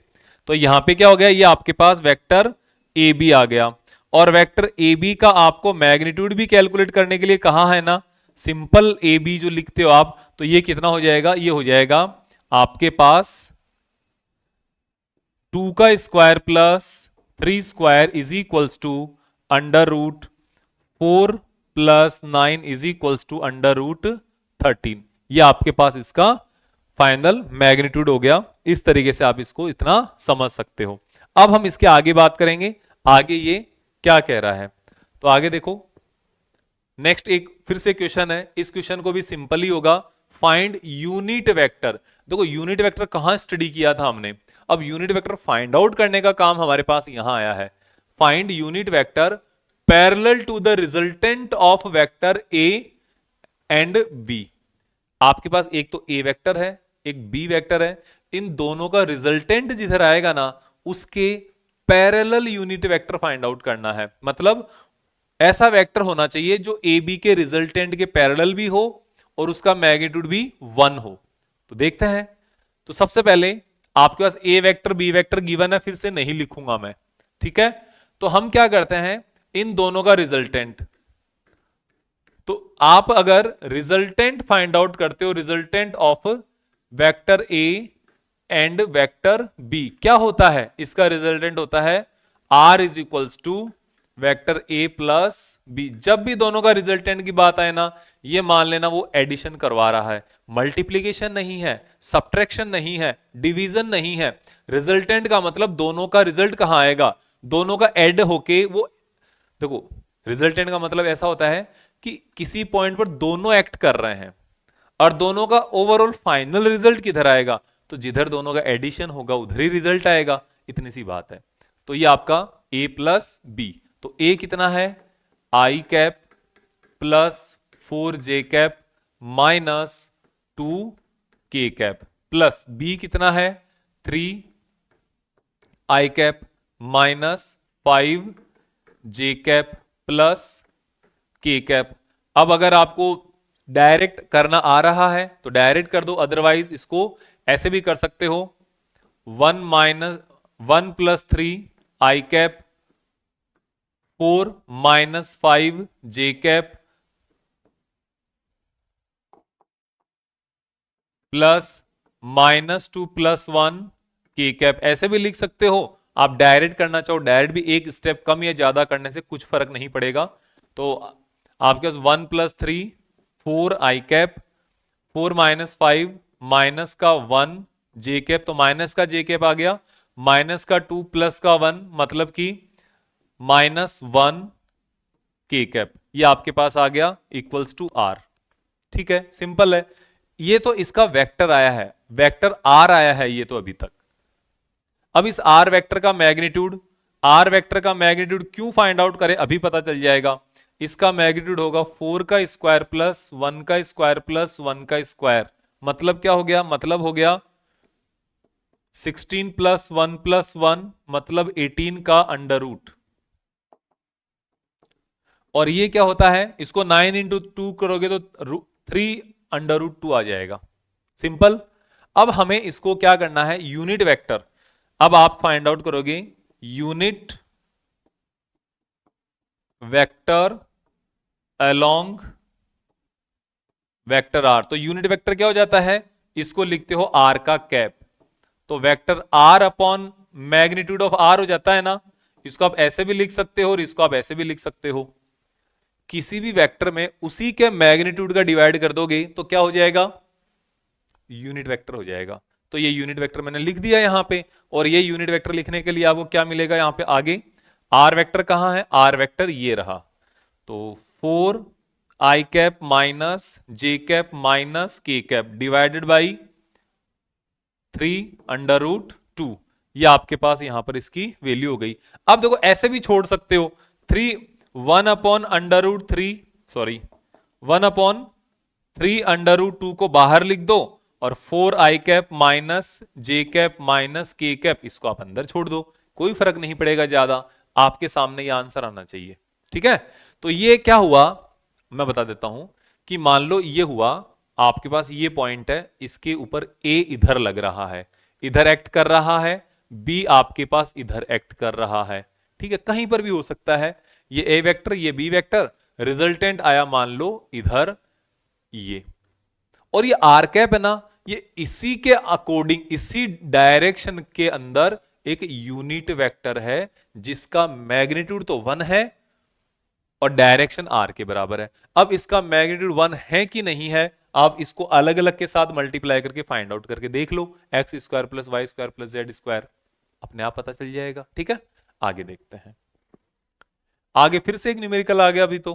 तो यहां पे क्या हो गया, ये आपके पास वेक्टर ए बी आ गया। और वेक्टर ए बी का आपको मैग्नीट्यूड भी कैलकुलेट करने के लिए कहा है ना, सिंपल ए बी जो लिखते हो आप, तो ये कितना हो जाएगा, ये हो जाएगा आपके पास 2 का square +3 square is equals to √4 + 9 is equals to √13। ये आपके पास इसका फाइनल मैग्नीट्यूड हो गया। इस तरीके से आप इसको इतना समझ सकते हो। अब हम इसके आगे बात करेंगे, आगे ये क्या कह रहा है। तो आगे देखो, नेक्स्ट एक फिर से क्वेश्चन है। इस क्वेश्चन को भी सिंपल ही होगा, फाइंड यूनिट वेक्टर। देखो यूनिट वेक्टर कहां स्टडी किया था हमने, अब यूनिट वेक्टर फाइंड आउट करने का काम हमारे पास यहां आया है। Find unit vector parallel to the resultant of vector A and B. आपके पास एक तो ए वेक्टर है, एक बी वेक्टर है, इन दोनों का रिजल्टेंट जिधर आएगा ना, उसके parallel unit vector find out करना है। मतलब ऐसा वेक्टर होना चाहिए जो ए बी के रिजल्टेंट के पैरेलल भी हो और उसका मैग्नीट्यूड भी 1 हो। तो देखते हैं। तो सबसे पहले आपके पास ए वेक्टर बी वेक्टर गिवन है, फिर से नहीं लिखूंगा मैं, ठीक है। तो हम क्या करते हैं, इन दोनों का रिजल्टेंट, तो आप अगर रिजल्टेंट फाइंड आउट करते हो, resultant of vector A and vector b, क्या होता है, इसका रिजल्टेंट होता है R is equals to vector a plus b. जब भी दोनों का रिजल्टेंट की बात आए ना, ये मान लेना वो एडिशन करवा रहा है, मल्टीप्लीकेशन नहीं है, सब्ट्रैक्शन नहीं है, डिवीजन नहीं है। रिजल्टेंट का मतलब दोनों का रिजल्ट कहां आएगा, दोनों का ऐड होके वो, देखो रिजल्टेंट का मतलब ऐसा होता है कि किसी पॉइंट पर दोनों एक्ट कर रहे हैं और दोनों का ओवरऑल फाइनल रिजल्ट किधर आएगा, तो जिधर दोनों का एडिशन होगा उधर ही रिजल्ट आएगा, इतनी सी बात है। तो ये आपका a प्लस बी, तो a कितना है i cap +4j cap -2k cap, plus b कितना है 3i cap -5j cap +k cap. अब अगर आपको डायरेक्ट करना आ रहा है तो डायरेक्ट कर दो, अदरवाइज इसको ऐसे भी कर सकते हो, 1 + 3i cap 4 - 5j cap +-2 + 1k cap, ऐसे भी लिख सकते हो। आप डायरेक्ट करना चाहो डायरेक्ट भी, एक स्टेप कम या ज्यादा करने से कुछ फर्क नहीं पड़ेगा। तो आपके पास 1 + 3 4i कैप, 4 - 5 माइनस का 1j कैप, तो माइनस का j कैप आ गया, माइनस का 2 प्लस का 1 मतलब कि -1k कैप, ये आपके पास आ गया इक्वल्स टू r। ठीक है, सिंपल है। ये तो इसका वेक्टर आया है, वेक्टर r आया है ये तो अभी तक। अब इस r वेक्टर का मैग्नीट्यूड, r वेक्टर का मैग्नीट्यूड क्यों फाइंड आउट करें, अभी पता चल जाएगा। इसका मैग्नीट्यूड होगा 4 का स्क्वायर प्लस 1 का स्क्वायर प्लस 1 का स्क्वायर, मतलब क्या हो गया, मतलब हो गया 16 + 1 + 1 मतलब 18 का अंडर रूट। और ये क्या होता है, इसको 9 × 2 करोगे तो 3√2 आ जाएगा, सिंपल। अब हमें इसको क्या करना है, यूनिट वेक्टर। अब आप फाइंड आउट करोगे unit vector along vector r. तो यूनिट वेक्टर क्या हो जाता है, इसको लिखते हो आर का कैप, तो vector r upon magnitude of r हो जाता है ना। इसको आप ऐसे भी लिख सकते हो और इसको आप ऐसे भी लिख सकते हो। किसी भी वेक्टर में उसी के मैग्नीट्यूड का डिवाइड कर दोगे तो क्या हो जाएगा, यूनिट वेक्टर हो जाएगा। तो ये यूनिट वेक्टर मैंने लिख दिया यहां पे, और ये यूनिट वेक्टर लिखने के लिए आपको क्या मिलेगा यहां पे आगे, आर वेक्टर कहां है, आर वेक्टर ये रहा। तो 4 आई cap minus J cap minus K cap divided by 3√2। ये आपके पास यहां पर इसकी वैल्यू हो गई। अब देखो ऐसे भी छोड़ सकते हो, 1/√3, सॉरी 1/3√2 को बाहर लिख दो और 4i कैप माइनस जे कैप माइनस के कैप इसको आप अंदर छोड़ दो, कोई फर्क नहीं पड़ेगा ज्यादा, आपके सामने ये आंसर आना चाहिए। ठीक है, तो ये क्या हुआ मैं बता देता हूं कि मान लो ये हुआ, आपके पास ये पॉइंट है, इसके ऊपर ए इधर लग रहा है, इधर एक्ट कर रहा है, बी आपके पास इधर एक्ट कर रहा है। ठीक है, कहीं पर भी हो सकता है, ये ए वेक्टर ये बी वेक्टर, रिजल्टेंट आया मान लो इधर ये, और ये आर कैप है ना, ये इसी के अकॉर्डिंग इसी डायरेक्शन के अंदर एक यूनिट वेक्टर है जिसका मैग्नीट्यूड तो 1 है और डायरेक्शन आर के बराबर है। अब इसका मैग्नीट्यूड 1 है कि नहीं है, आप इसको अलग अलग के साथ मल्टीप्लाई करके फाइंड आउट करके देख लो, x² + y² + z², अपने आप पता चल जाएगा। ठीक है, आगे देखते हैं। आगे फिर से एक न्यूमेरिकल आ गया अभी तो,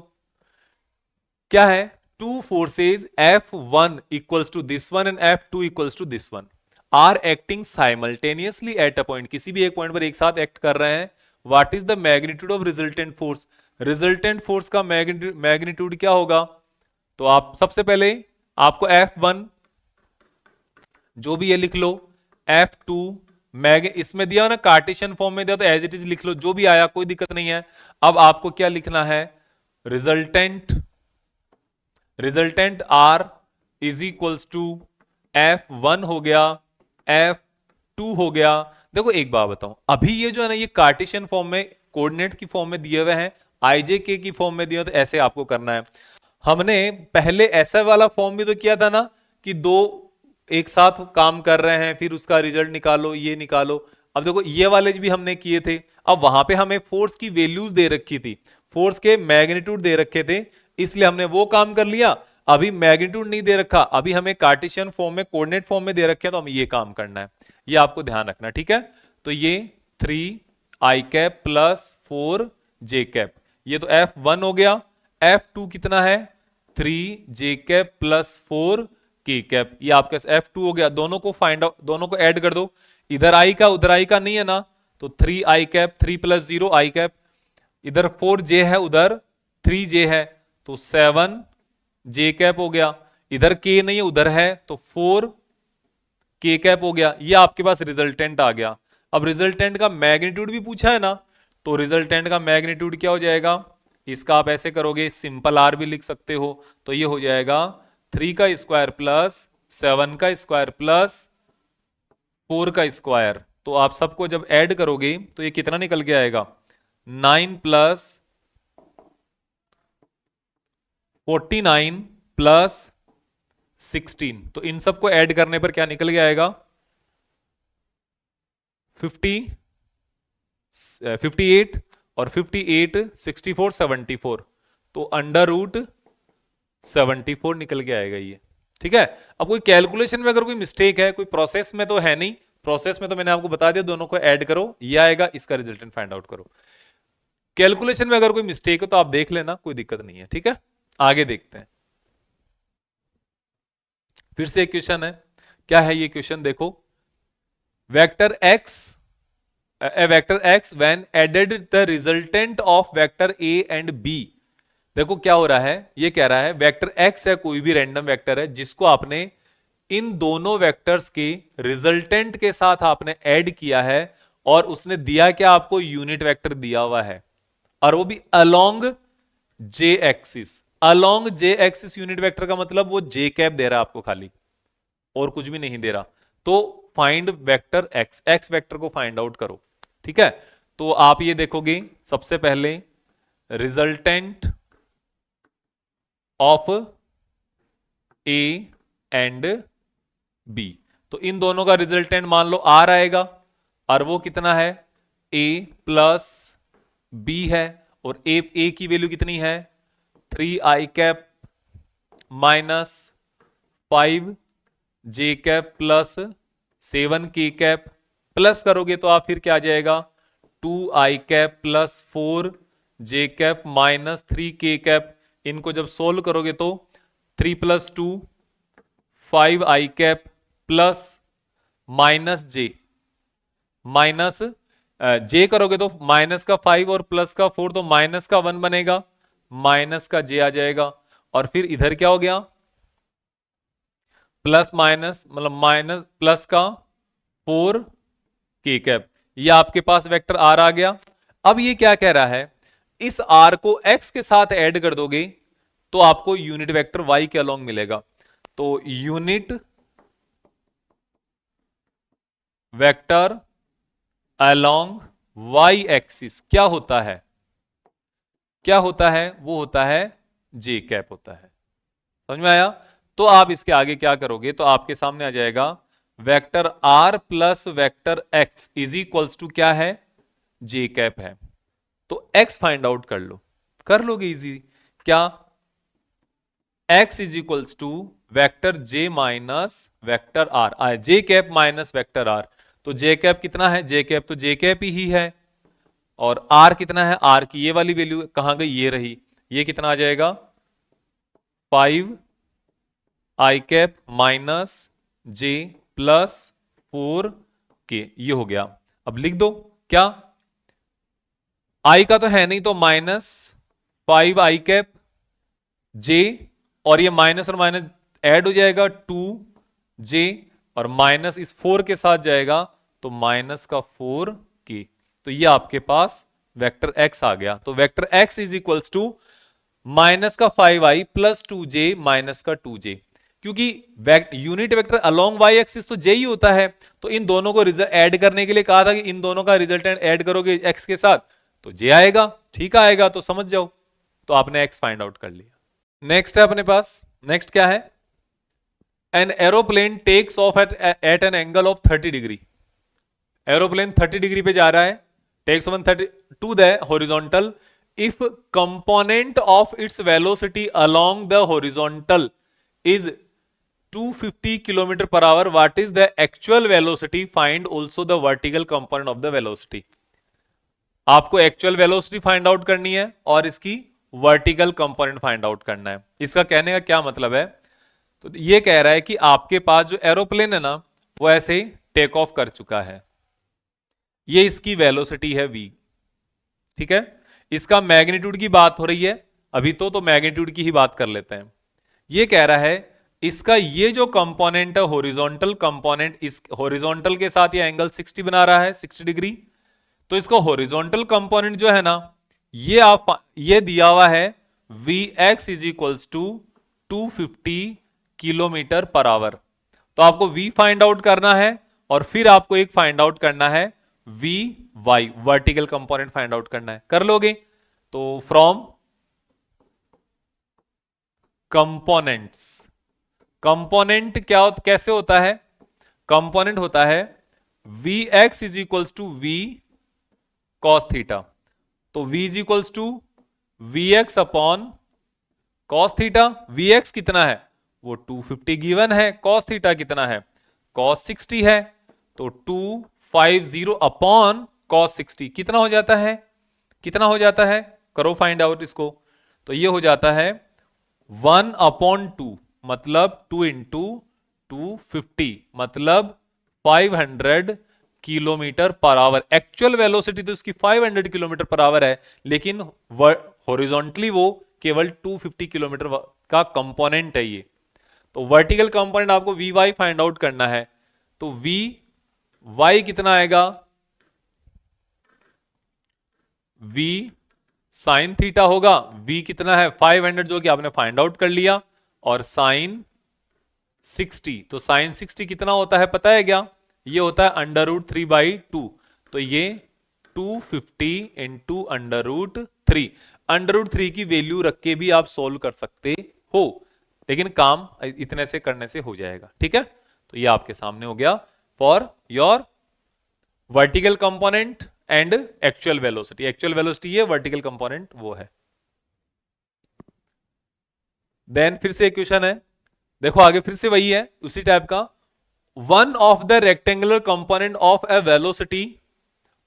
क्या है, two forces F1 equals to this one and F2 equals to this one are acting simultaneously at a point, किसी भी एक पॉइंट पर एक साथ एक्ट कर रहे हैं। What is the magnitude of resultant force, resultant force का मैग्नीट्यूड क्या होगा, तो आप सबसे पहले आपको F1 जो भी ये लिख लो, F2 इसमें दिया ना कार्टेशियन फॉर्म में दिया तो एज इट इज लिख लो, जो भी आया कोई दिक्कत नहीं है। अब आपको क्या लिखना है, resultant R is equals to F1 हो गया, F2 हो गया। देखो एक बात बताऊं, अभी ये जो है ना ये कार्टेशियन फॉर्म में कोऑर्डिनेट की फॉर्म में दिए हुए हैं, IJK की फॉर्म में दिया, तो ऐसे आपको करना है। हमने पहले ऐसा वाला फॉर्म भी तो किया था ना कि दो एक साथ काम कर रहे हैं फिर उसका रिजल्ट निकालो, ये निकालो। अब देखो ये वाले भी हमने किए थे, अब वहां पे हमें फोर्स की वैल्यूज दे रखी थी, फोर्स के मैग्नीट्यूड दे रखे थे, इसलिए हमने वो काम कर लिया। अभी मैग्नीट्यूड नहीं दे रखा, अभी हमें कार्टेशियन फॉर्म में कोऑर्डिनेट फॉर्म में दे रखे हैं, तो हमें ये काम करना है, ये आपको ध्यान रखना। ठीक है, तो ये 3i cap plus 4j cap, ये तो F1 हो गया। F2 कितना है, 3j cap plus 4k cap, ये आपका F2 हो गया। दोनों को फाइंड आउट, दोनों को ऐड कर दो, इधर i का उधर i का नहीं है ना, तो 3i कैप 3 + 0 i कैप, इधर 4j है उधर 3j है, तो 7j कैप हो गया, इधर k नहीं है उधर है तो 4k कैप हो गया। ये आपके पास रिजल्टेंट आ गया। अब रिजल्टेंट का मैग्नीट्यूड भी पूछा है ना, तो रिजल्टेंट का मैग्नीट्यूड क्या हो जाएगा, इसका आप ऐसे करोगे, सिंपल आर भी लिख सकते हो, तो ये हो जाएगा 3 का स्क्वायर प्लस 7 का स्क्वायर प्लस 4 का स्क्वायर। तो आप सबको जब ऐड करोगे तो ये कितना निकल के आएगा, 9 + 49 + 16। तो इन सबको ऐड करने पर क्या निकल के आएगा, 58 और 58 64 74, तो √74 निकल के आएगा ये। ठीक है, अब कोई कैलकुलेशन में अगर कोई मिस्टेक है, कोई प्रोसेस में तो है नहीं, प्रोसेस में तो मैंने आपको बता दिया, दोनों को ऐड करो ये आएगा, इसका रिजल्टेंट फाइंड आउट करो। कैलकुलेशन में अगर कोई मिस्टेक हो तो आप देख लेना, कोई दिक्कत नहीं है। ठीक है, आगे देखते हैं। फिर से एक क्वेश्चन है, क्या है ये क्वेश्चन देखो, vector x a vector x when added the resultant of vector a and b। देखो क्या हो रहा है, ये कह रहा है वेक्टर x है, कोई भी रैंडम वेक्टर है जिसको आपने इन दोनों वेक्टर्स के रिजल्टेंट के साथ आपने ऐड किया है, और उसने दिया क्या आपको, यूनिट वेक्टर दिया हुआ है, और वो भी अलोंग जे एक्सिस। अलोंग जे एक्सिस यूनिट वेक्टर का मतलब वो जे कैप दे रहा है आपको खाली, और कुछ भी नहीं दे रहा। तो find vector x, x vector को फाइंड आउट करो। ठीक है, तो आप ये देखोगे सबसे पहले resultant of a and b, तो इन दोनों का रिजल्टेंट मान लो r आएगा, और वो कितना है, a + b है, और a की वैल्यू कितनी है, 3i cap minus 5j cap plus 7k cap, plus करोगे तो आप फिर क्या आ जाएगा, 2i cap plus 4j cap minus 3k cap, इनको जब सोल्व करोगे तो 3+2 5i कैप प्लस माइनस जे, माइनस जे करोगे तो माइनस का 5 और प्लस का 4, तो माइनस का 1 बनेगा, माइनस का जे आ जाएगा, और फिर इधर क्या हो गया, प्लस माइनस मतलब माइनस प्लस का 4k कैप, ये आपके पास वेक्टर आर आ गया। अब ये क्या कह रहा है, इस आर को एक्स के साथ ऐड कर दोगे तो आपको यूनिट वेक्टर वाई के अलोंग मिलेगा। तो unit vector along y axis क्या होता है, क्या होता है, वो होता है जे कैप होता है। समझ में आया? तो आप इसके आगे क्या करोगे, तो आपके सामने आ जाएगा vector r plus vector x is equals to क्या है, जे कैप है। तो एक्स फाइंड आउट कर लो, कर लोगे इजी, क्या, x is equals to vector j minus vector r, j cap minus vector r. तो जे कैप कितना है, जे कैप तो जे कैप ही है, और आर कितना है, आर की ये वाली वैल्यू कहां गई, ये रही, ये कितना आ जाएगा 5i कैप माइनस जे प्लस 4k, ये हो गया। अब लिख दो क्या, आई का तो है नहीं तो -5i कैप जे, और ये माइनस और माइनस ऐड हो जाएगा 2j, और माइनस इस 4 के साथ जाएगा तो माइनस का 4k। तो ये आपके पास वेक्टर x आ गया। तो vector x is equals to minus का 5i प्लस 2j माइनस का 2j, क्योंकि unit vector along y axis तो j ही होता है। तो इन दोनों को रिजल्ट ऐड करने के लिए कहा था कि इन दोनों का रिजल्टेंट ऐड करोगे x के साथ तो j आएगा, ठीक आएगा, तो समझ जाओ। तो आपने x फाइंड आउट कर लिया। नेक्स्ट है अपने पास, नेक्स्ट क्या है, an aeroplane takes off at an angle of 30 degree. Aeroplane 30 degree पे जा रहा है, takes off 30 to the horizontal, if component of its velocity along the horizontal is 250 kilometre per hour, what is the actual velocity, find also the vertical component of the velocity. आपको actual velocity find out करनी है और इसकी vertical component find out करना है। इसका कहने का क्या मतलब है, तो ये कह रहा है कि आपके पास जो एरोप्लेन है ना, वो ऐसे ही टेक ऑफ कर चुका है, ये इसकी वेलोसिटी है v, ठीक है। इसका मैग्नीट्यूड की बात हो रही है अभी, तो मैग्नीट्यूड की ही बात कर लेते हैं। ये कह रहा है इसका ये जो कंपोनेंट है हॉरिजॉन्टल कंपोनेंट, इस हॉरिजॉन्टल के साथ ये एंगल 60 बना रहा है, 60 डिग्री। तो इसका हॉरिजॉन्टल कंपोनेंट जो है ना, ये दिया हुआ है Vx is equals to 250 kilometre per hour. तो आपको v फाइंड आउट करना है और फिर आपको एक फाइंड आउट करना है Vy, vertical component find out करना है, कर लोगे। तो फ्रॉम कंपोनेंट्स, कंपोनेंट क्या कैसे होता है, कंपोनेंट होता है Vx is equals to v cos theta. तो v is equals to Vx upon cos theta. Vx कितना है, वो 250 गिवन है, कॉस थीटा कितना है, कॉस 60 है, तो 250 अपॉन कॉस 60 कितना हो जाता है, कितना हो जाता है, करो फाइंड आउट इसको। तो ये हो जाता है 1/2, मतलब 2 इंटू 250 मतलब 500 kilometre per our. Actual velocity तो इसकी 500 किलोमीटर पर आवर है, लेकिन हॉरिजॉन्टली वो केवल 250 किलोमीटर का कंपोनेंट है ये। तो वर्टिकल कंपोनेंट आपको वी वाई फाइंड आउट करना है। तो वी वाई कितना आएगा, वी साइन थीटा होगा। वी कितना है 500 जो कि आपने फाइंड आउट कर लिया, और साइन 60, तो साइन 60 कितना होता है पता है क्या, ये होता है √3/2। तो ये 250 इंटू √3, √3 की वैल्यू रख के भी आप सोल्व कर सकते हो, लेकिन काम इतने से करने से हो जाएगा, ठीक है। तो ये आपके सामने हो गया for your vertical component and actual velocity. Actual velocity ये, वर्टिकल कंपोनेंट वो है। देन फिर से एक क्वेश्चन है, देखो आगे फिर से वही है उसी टाइप का। One of the rectangular component of A velocity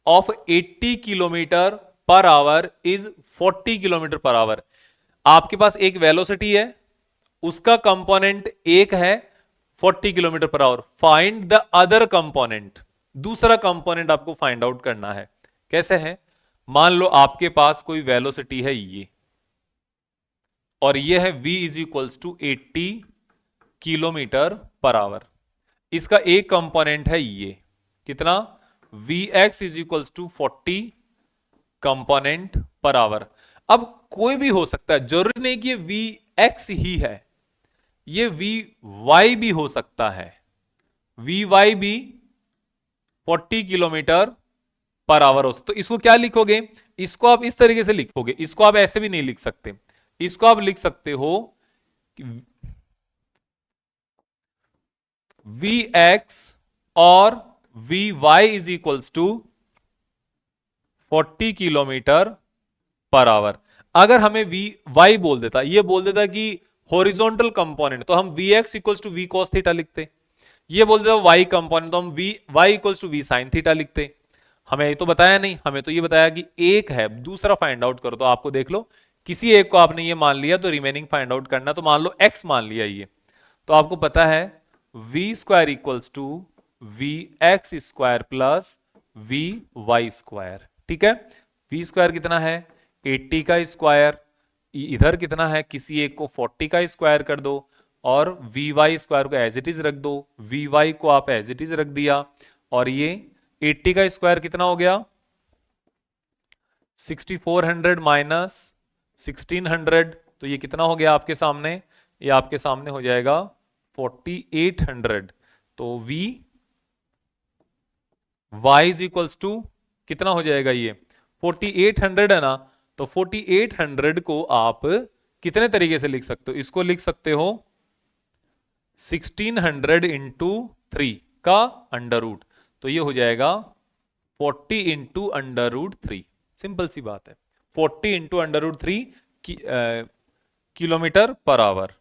of 80 kilometre per our is 40 kilometre per our. आपके पास एक वेलोसिटी है, उसका कंपोनेंट एक है 40 kilometre per our, find the other component, दूसरा कंपोनेंट आपको फाइंड आउट करना है। कैसे है? मान लो आपके पास कोई वेलोसिटी है ये, और ये है v is equals to 80 kilometre per hour. इसका एक कंपोनेंट है ये, कितना? vx is equals to 40 component per hour. अब कोई भी हो सकता है, जरूरी नहीं कि ये vx ही है, ये vy भी हो सकता है। vy भी 40 किलोमीटर पर आवर हो सकता। तो इसको क्या लिखोगे? इसको आप इस तरीके से लिखोगे, इसको आप ऐसे भी नहीं लिख सकते, इसको आप लिख सकते हो vx और vy is equals to 40 kilometre per hour. अगर हमें vy बोल देता, ये बोल देता कि हॉरिजॉन्टल कंपोनेंट, तो हम vx equals to v cos theta लिखते। ये बोल देता y कंपोनेंट, तो हम y equals to v sin theta लिखते। हमें ये तो बताया नहीं, हमें तो ये बताया कि एक है, दूसरा फाइंड आउट करो। तो आपको देख लो, किसी एक को आपने ये मान लिया तो रिमेनिंग फाइंड आउट करना। तो मान लो x मान लिया ये, तो आपको पता है v square equals to v x square plus v y square. ठीक है, v स्क्वायर कितना है? 80 का स्क्वायर, इधर कितना है? किसी एक को 40 का स्क्वायर कर दो, और वी वाई स्क्वायर को एज इट इज रख दो, वी वाई को आप एज इट इज रख दिया, और ये 80 का स्क्वायर कितना हो गया? 6400 माइनस 1600, तो ये कितना हो गया आपके सामने? ये आपके सामने हो जाएगा 4800। तो v y is equals to कितना हो जाएगा? ये 4800 है ना। तो 4800 को आप कितने तरीके से लिख सकते हो? इसको लिख सकते हो 1600 इंटू 3 का अंडर रूट, तो ये हो जाएगा 40 इंटू अंडर रूट 3। सिंपल सी बात है, 40 into under root 3 kilometre per hour,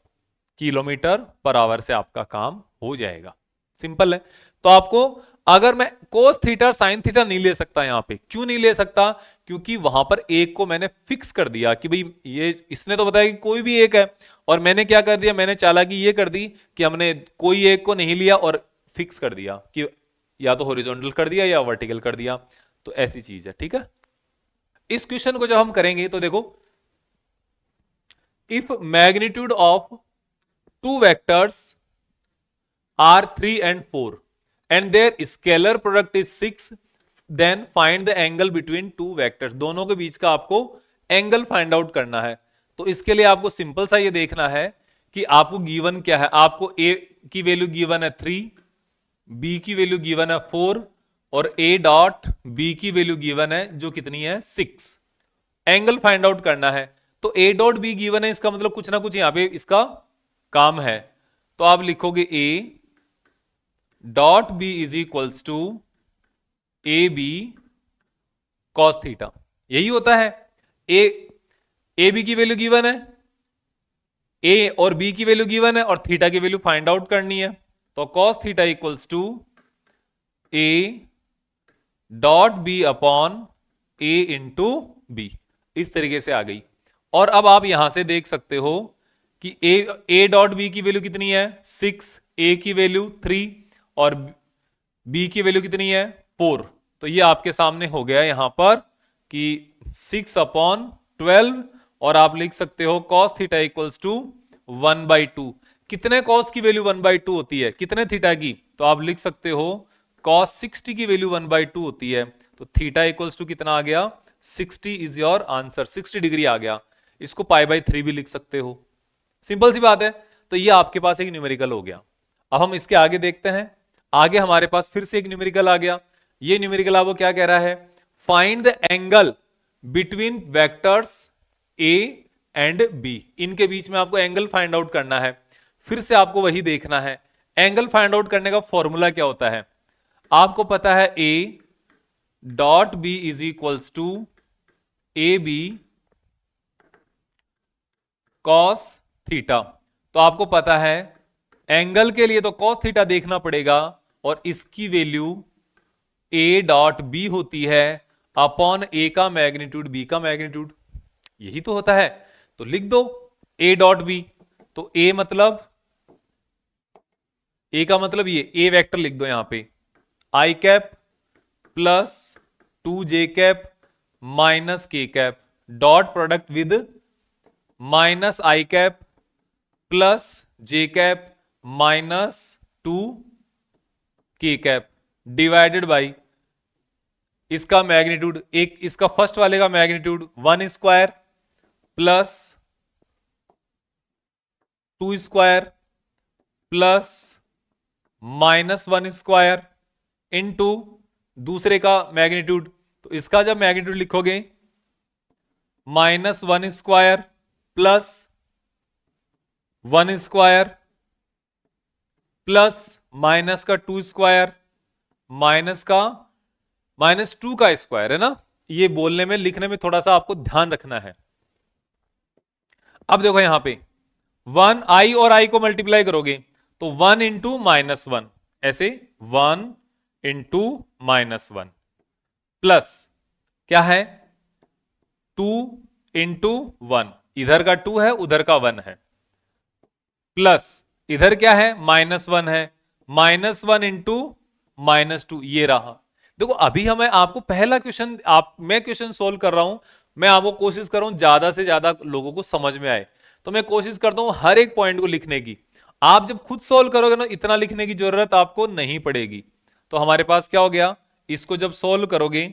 kilometre per hour से आपका काम हो जाएगा। सिंपल है। तो आपको, अगर मैं कोस थीटा साइन थीटा नहीं ले सकता यहां पे, क्यों नहीं ले सकता? क्योंकि वहां पर एक को मैंने फिक्स कर दिया कि भाई ये, इसने तो बताया कि कोई भी एक है, और मैंने क्या कर दिया? मैंने चालाकी ये कर दी कि हमने कोई एक को नहीं लिया और फिक्स कर दिया कि या तो हॉरिजॉन्टल कर दिया या वर्टिकल कर दिया। तो ऐसी चीज है। ठीक है, इस क्वेश्चन को जब हम करेंगे तो देखो, if magnitude of two vectors are 3 and 4 and their scalar product is 6, then find the angle between two vectors। दोनों के बीच का आपको एंगल फाइंड आउट करना है। तो इसके लिए आपको सिंपल सा ये देखना है कि आपको गिवन क्या है। आपको a की वैल्यू गिवन है 3, b की वैल्यू गिवन है 4, और a डॉट b की वैल्यू गिवन है जो कितनी है? 6। एंगल फाइंड आउट करना है। तो a डॉट b गिवन है, इसका मतलब कुछ ना कुछ यहां पे इसका काम है। तो आप लिखोगे a dot B is equals to A B cos theta. यही होता है। ए बी की वैल्यू गिवन है, ए और बी की वैल्यू गिवन है, और थीटा की वैल्यू फाइंड आउट करनी है। तो cos theta equals to A dot B upon A into B. इस तरीके से आ गई। और अब आप यहां से देख सकते हो कि ए डॉट बी की वैल्यू कितनी है? 6, ए की वैल्यू 3 और b की वैल्यू कितनी है? 4। तो ये आपके सामने हो गया यहां पर कि 6 अपॉन 12, और आप लिख सकते हो cos थीटा इक्वल्स टू 1/2। कितने cos की वैल्यू 1/2 होती है? कितने थीटा की? तो आप लिख सकते हो cos 60 की वैल्यू 1/2 होती है। तो थीटा इक्वल्स टू कितना आ गया? 60 इज योर आंसर, 60 डिग्री आ गया। इसको π/3 भी लिख सकते हो। सिंपल सी बात है। तो ये आपके पास एक न्यूमेरिकल हो गया। अब हम इसके आगे देखते हैं। आगे हमारे पास फिर से एक न्यूमेरिकल आ गया। ये न्यूमेरिकल आपको क्या कह रहा है? Find the angle between vectors A and B. इनके बीच में आपको एंगल फाइंड आउट करना है। फिर से आपको वही देखना है। एंगल फाइंड आउट करने का फॉर्मूला क्या होता है? आपको पता है A dot B is equals to A B cos theta. तो आपको पता है एंगल के लिए तो कॉस थीटा देखना पड़ेगा, और इसकी वैल्यू ए डॉट बी होती है अपॉन ए का मैग्नीट्यूड बी का मैग्नीट्यूड। यही तो होता है। तो लिख दो ए डॉट बी। तो ए मतलब, ए का मतलब ये ए वेक्टर लिख दो यहां पे, आई cap plus 2 J cap minus K cap dot product with minus I cap plus J cap minus 2 k cap divided by इसका मैग्नीट्यूड, एक इसका फर्स्ट वाले का magnitude 1 square plus 2 square plus -1 square into दूसरे का मैग्नीट्यूड। तो इसका जब मैग्नीट्यूड लिखोगे -1 square plus 1 square plus minus का 2 स्क्वायर माइनस का -2 का स्क्वायर, है ना। ये बोलने में लिखने में थोड़ा सा आपको ध्यान रखना है। अब देखो यहां पे 1 आई और आई को मल्टीप्लाई करोगे तो 1 इंटू -1, ऐसे 1 इंटू -1 प्लस क्या है 2 इंटू 1, इधर का 2 है उधर का 1 है, प्लस इधर क्या है -1 है, -1 इंटू -2 ये रहा। देखो अभी हमें आपको पहला क्वेश्चन, मैं क्वेश्चन सोल्व कर रहा हूं, मैं आपको कोशिश कर रहा हूं ज्यादा से ज्यादा लोगों को समझ में आए, तो मैं कोशिश करता हूं हर एक पॉइंट को लिखने की। आप जब खुद सोल्व करोगे ना, इतना लिखने की जरूरत आपको नहीं पड़ेगी। तो हमारे पास क्या हो गया, इसको जब सोल्व करोगे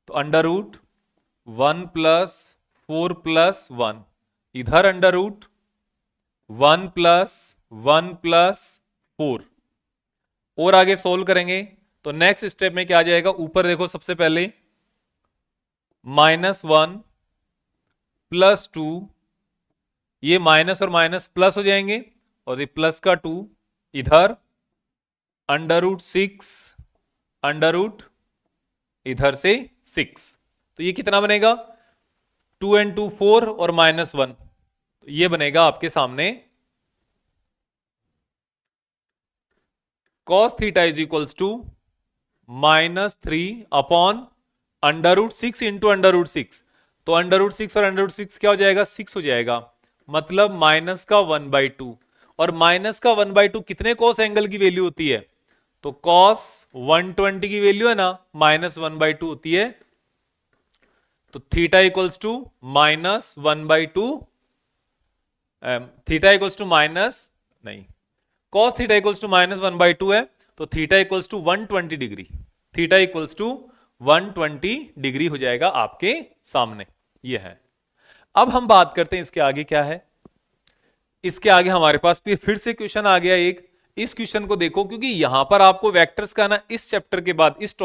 तो अंडर रूट 1 प्लस 4 प्लस 1, इधर अंडर रूट 1 प्लस 1 प्लस 4, और आगे सोल्व करेंगे तो नेक्स्ट स्टेप में क्या आ जाएगा, ऊपर देखो सबसे पहले -1 प्लस 2, ये माइनस और माइनस प्लस हो जाएंगे, और ये प्लस का 2 इधर अंडर रूट 6 अंडर रूट इधर से 6, तो ये कितना बनेगा 2 and 2 4 और -1, तो ये बनेगा आपके सामने cos theta is equals to -3 upon under root 6 into under root 6। तो अंडर रूट 6 और अंडर रूट 6 क्या हो जाएगा 6 हो जाएगा, मतलब माइनस का 1/2, और माइनस का 1/2 कितने कॉस एंगल की वैल्यू होती है, तो cos 120 की वैल्यू है ना -1/2 होती है। तो theta equals to -1/2, theta equals to minus नहीं, cos थीटा इक्वल्स टू -1/2 है, तो theta equals to 120 degree, theta equals to 120 degree हो जाएगा आपके सामने, ये है। अब हम बात करते हैं इसके आगे क्या है। इसके आगे हमारे पास फिर से क्वेश्चन आ गया एक। इस क्वेश्चन को देखो, क्योंकि यहां पर आपको वेक्टर्स का ना इस चैप्टर के बाद, इस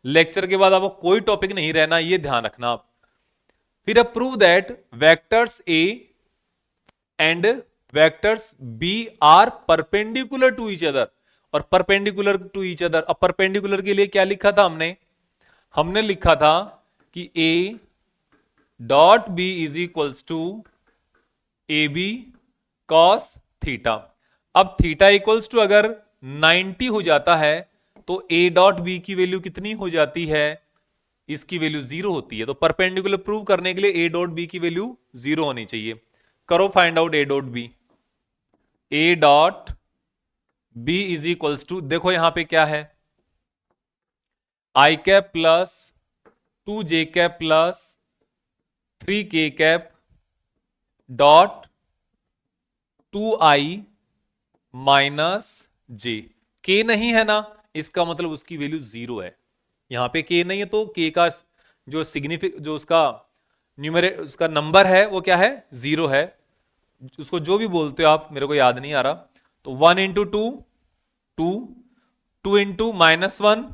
लेक्चर के बाद आपको कोई टॉपिक नहीं रहना, ये ध्यान रखना आप। फिर prove that vectors A and vectors B are perpendicular to each other, और परपेंडिकुलर टू ईच अदर। अब परपेंडिकुलर के लिए क्या लिखा था हमने लिखा था कि A dot B is equals to A B cos theta. अब थीटा इक्वल्स टू अगर 90 हो जाता है तो ए डॉट बी की वैल्यू कितनी हो जाती है, इसकी वैल्यू 0 होती है। तो परपेंडिकुलर प्रूव करने के लिए ए डॉट बी की वैल्यू 0 होनी चाहिए। करो find out A dot B. A dot B is equals to, देखो यहां पे क्या है, I cap plus 2 J cap plus 3 K cap dot 2 i minus J. K नहीं है ना, इसका मतलब उसकी वैल्यू 0 है। यहां पे के नहीं है तो के का जो जो उसका न्यूमरेट, उसका नंबर है वो क्या है 0 है। उसको जो भी बोलते हो आप, मेरे को याद नहीं आ रहा। तो 1 इंटू 2 2, 2 इंटू -1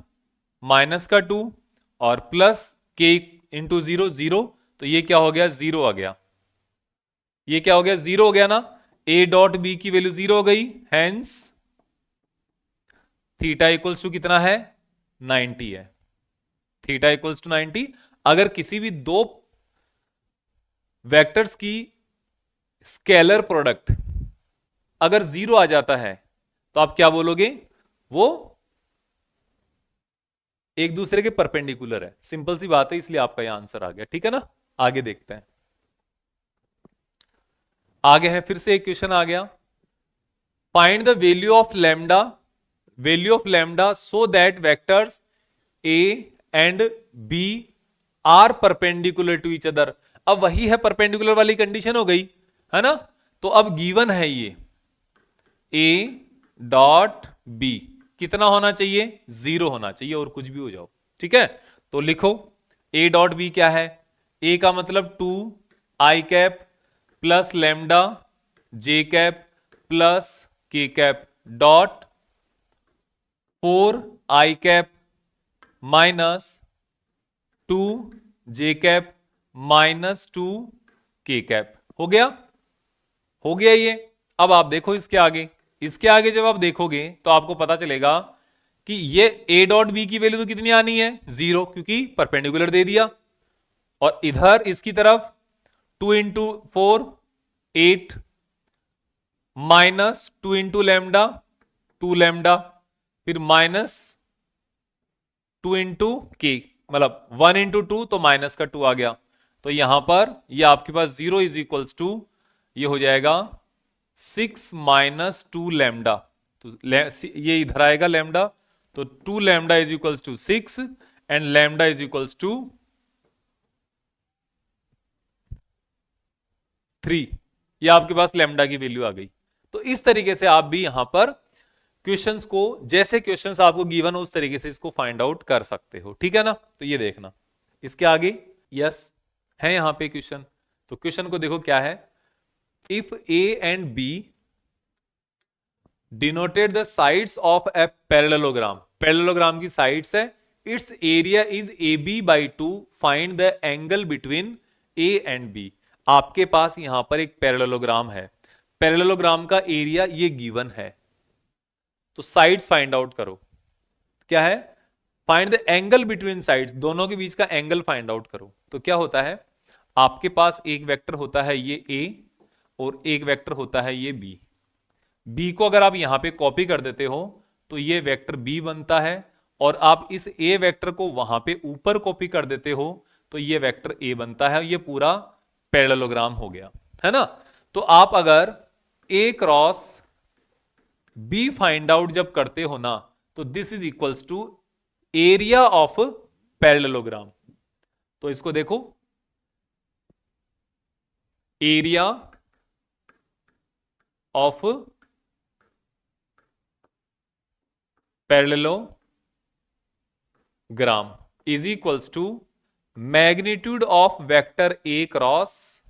माइनस का 2, और प्लस के इंटू 0 0, तो ये क्या हो गया 0 आ गया। ये क्या हो गया 0 हो गया ना। ए डॉट बी की वैल्यू 0 हो गई, हेंस थीटा इक्वल्स टू कितना है 90 है। Theta equals to 90। अगर किसी भी दो वेक्टर्स की स्केलर प्रोडक्ट अगर 0 आ जाता है तो आप क्या बोलोगे, वो एक दूसरे के परपेंडिकुलर है। सिंपल सी बात है, इसलिए आपका यह आंसर आ गया। ठीक है ना, आगे देखते हैं। आगे है, फिर से एक क्वेश्चन आ गया, find the value of lambda so that vectors A and B are perpendicular to each other. अब वही है, परपेंडिकुलर वाली कंडीशन हो गई है ना। तो अब गिवन है ये ए डॉट बी कितना होना चाहिए, 0 होना चाहिए, और कुछ भी हो जाओ, ठीक है। तो लिखो ए डॉट बी क्या है, ए का मतलब 2 आई कैप प्लस लैम्डा जे कैप प्लस के कैप डॉट 4 आई कैप माइनस 2 जे कैप माइनस 2 के कैप। हो गया, हो गया ये। अब आप देखो इसके आगे, इसके आगे जब आप देखोगे तो आपको पता चलेगा कि ये a डॉट बी की वैल्यू तो कितनी आनी है, 0, क्योंकि परपेंडिकुलर दे दिया। और इधर इसकी तरफ 2 into 4 8 minus 2 into lambda 2 lambda, फिर माइनस 2 इंटू के, मतलब 1 इंटू 2 तो माइनस का 2 आ गया। तो यहां पर ये आपके पास 0 इज इक्वल्स टू ये हो जाएगा 6 माइनस 2 लैम्डा। तो ये इधर आएगा लैम्डा, तो 2 lambda is equals to 6 and lambda is equals to 3। ये आपके पास लैम्डा की वैल्यू आ गई। तो इस तरीके से आप भी यहां पर क्वेश्चंस को, जैसे क्वेश्चंस आपको गिवन हो उस तरीके से इसको फाइंड आउट कर सकते हो, ठीक है ना। तो ये देखना इसके आगे, यस है यहां पे क्वेश्चन। तो क्वेश्चन को देखो क्या है, if A and B denoted the sides of a parallelogram, parallelogram की साइड्स है, its area is A B by 2, find the angle between A and B. आपके पास यहां पर एक पैरेललोग्राम है, पैरेललोग्राम का एरिया ये गिवन है, तो साइड्स फाइंड आउट करो। क्या है, find the angle between sides, दोनों के बीच का एंगल फाइंड आउट करो। तो क्या होता है, आपके पास एक वेक्टर होता है ये ए और एक वेक्टर होता है ये बी। बी को अगर आप यहां पे कॉपी कर देते हो तो ये वेक्टर बी बनता है, और आप इस ए वेक्टर को वहां पे ऊपर कॉपी कर देते हो तो ये वेक्टर ए बनता है। ये पूरा पैरेललोग्राम हो गया, है ना। तो आप अगर A cross B find out जब करते हो ना, तो this is equals to area of parallelogram. तो इसको देखो, area of parallelogram is equals to magnitude of vector A cross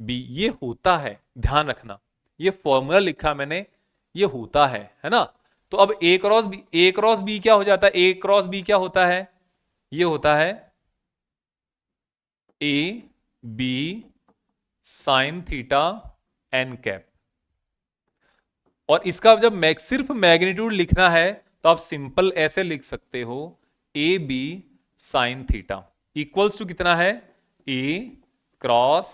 B. ये होता है, ध्यान रखना, ये फॉर्मूला लिखा मैंने, ये होता है ना। तो अब ए क्रॉस बी क्या हो जाता है, ए क्रॉस बी क्या होता है, ये होता है A B sine theta N cap. और इसका जब सिर्फ मैग्नीट्यूड लिखना है तो आप सिंपल ऐसे लिख सकते हो, A B sine theta equals to कितना है, ए क्रॉस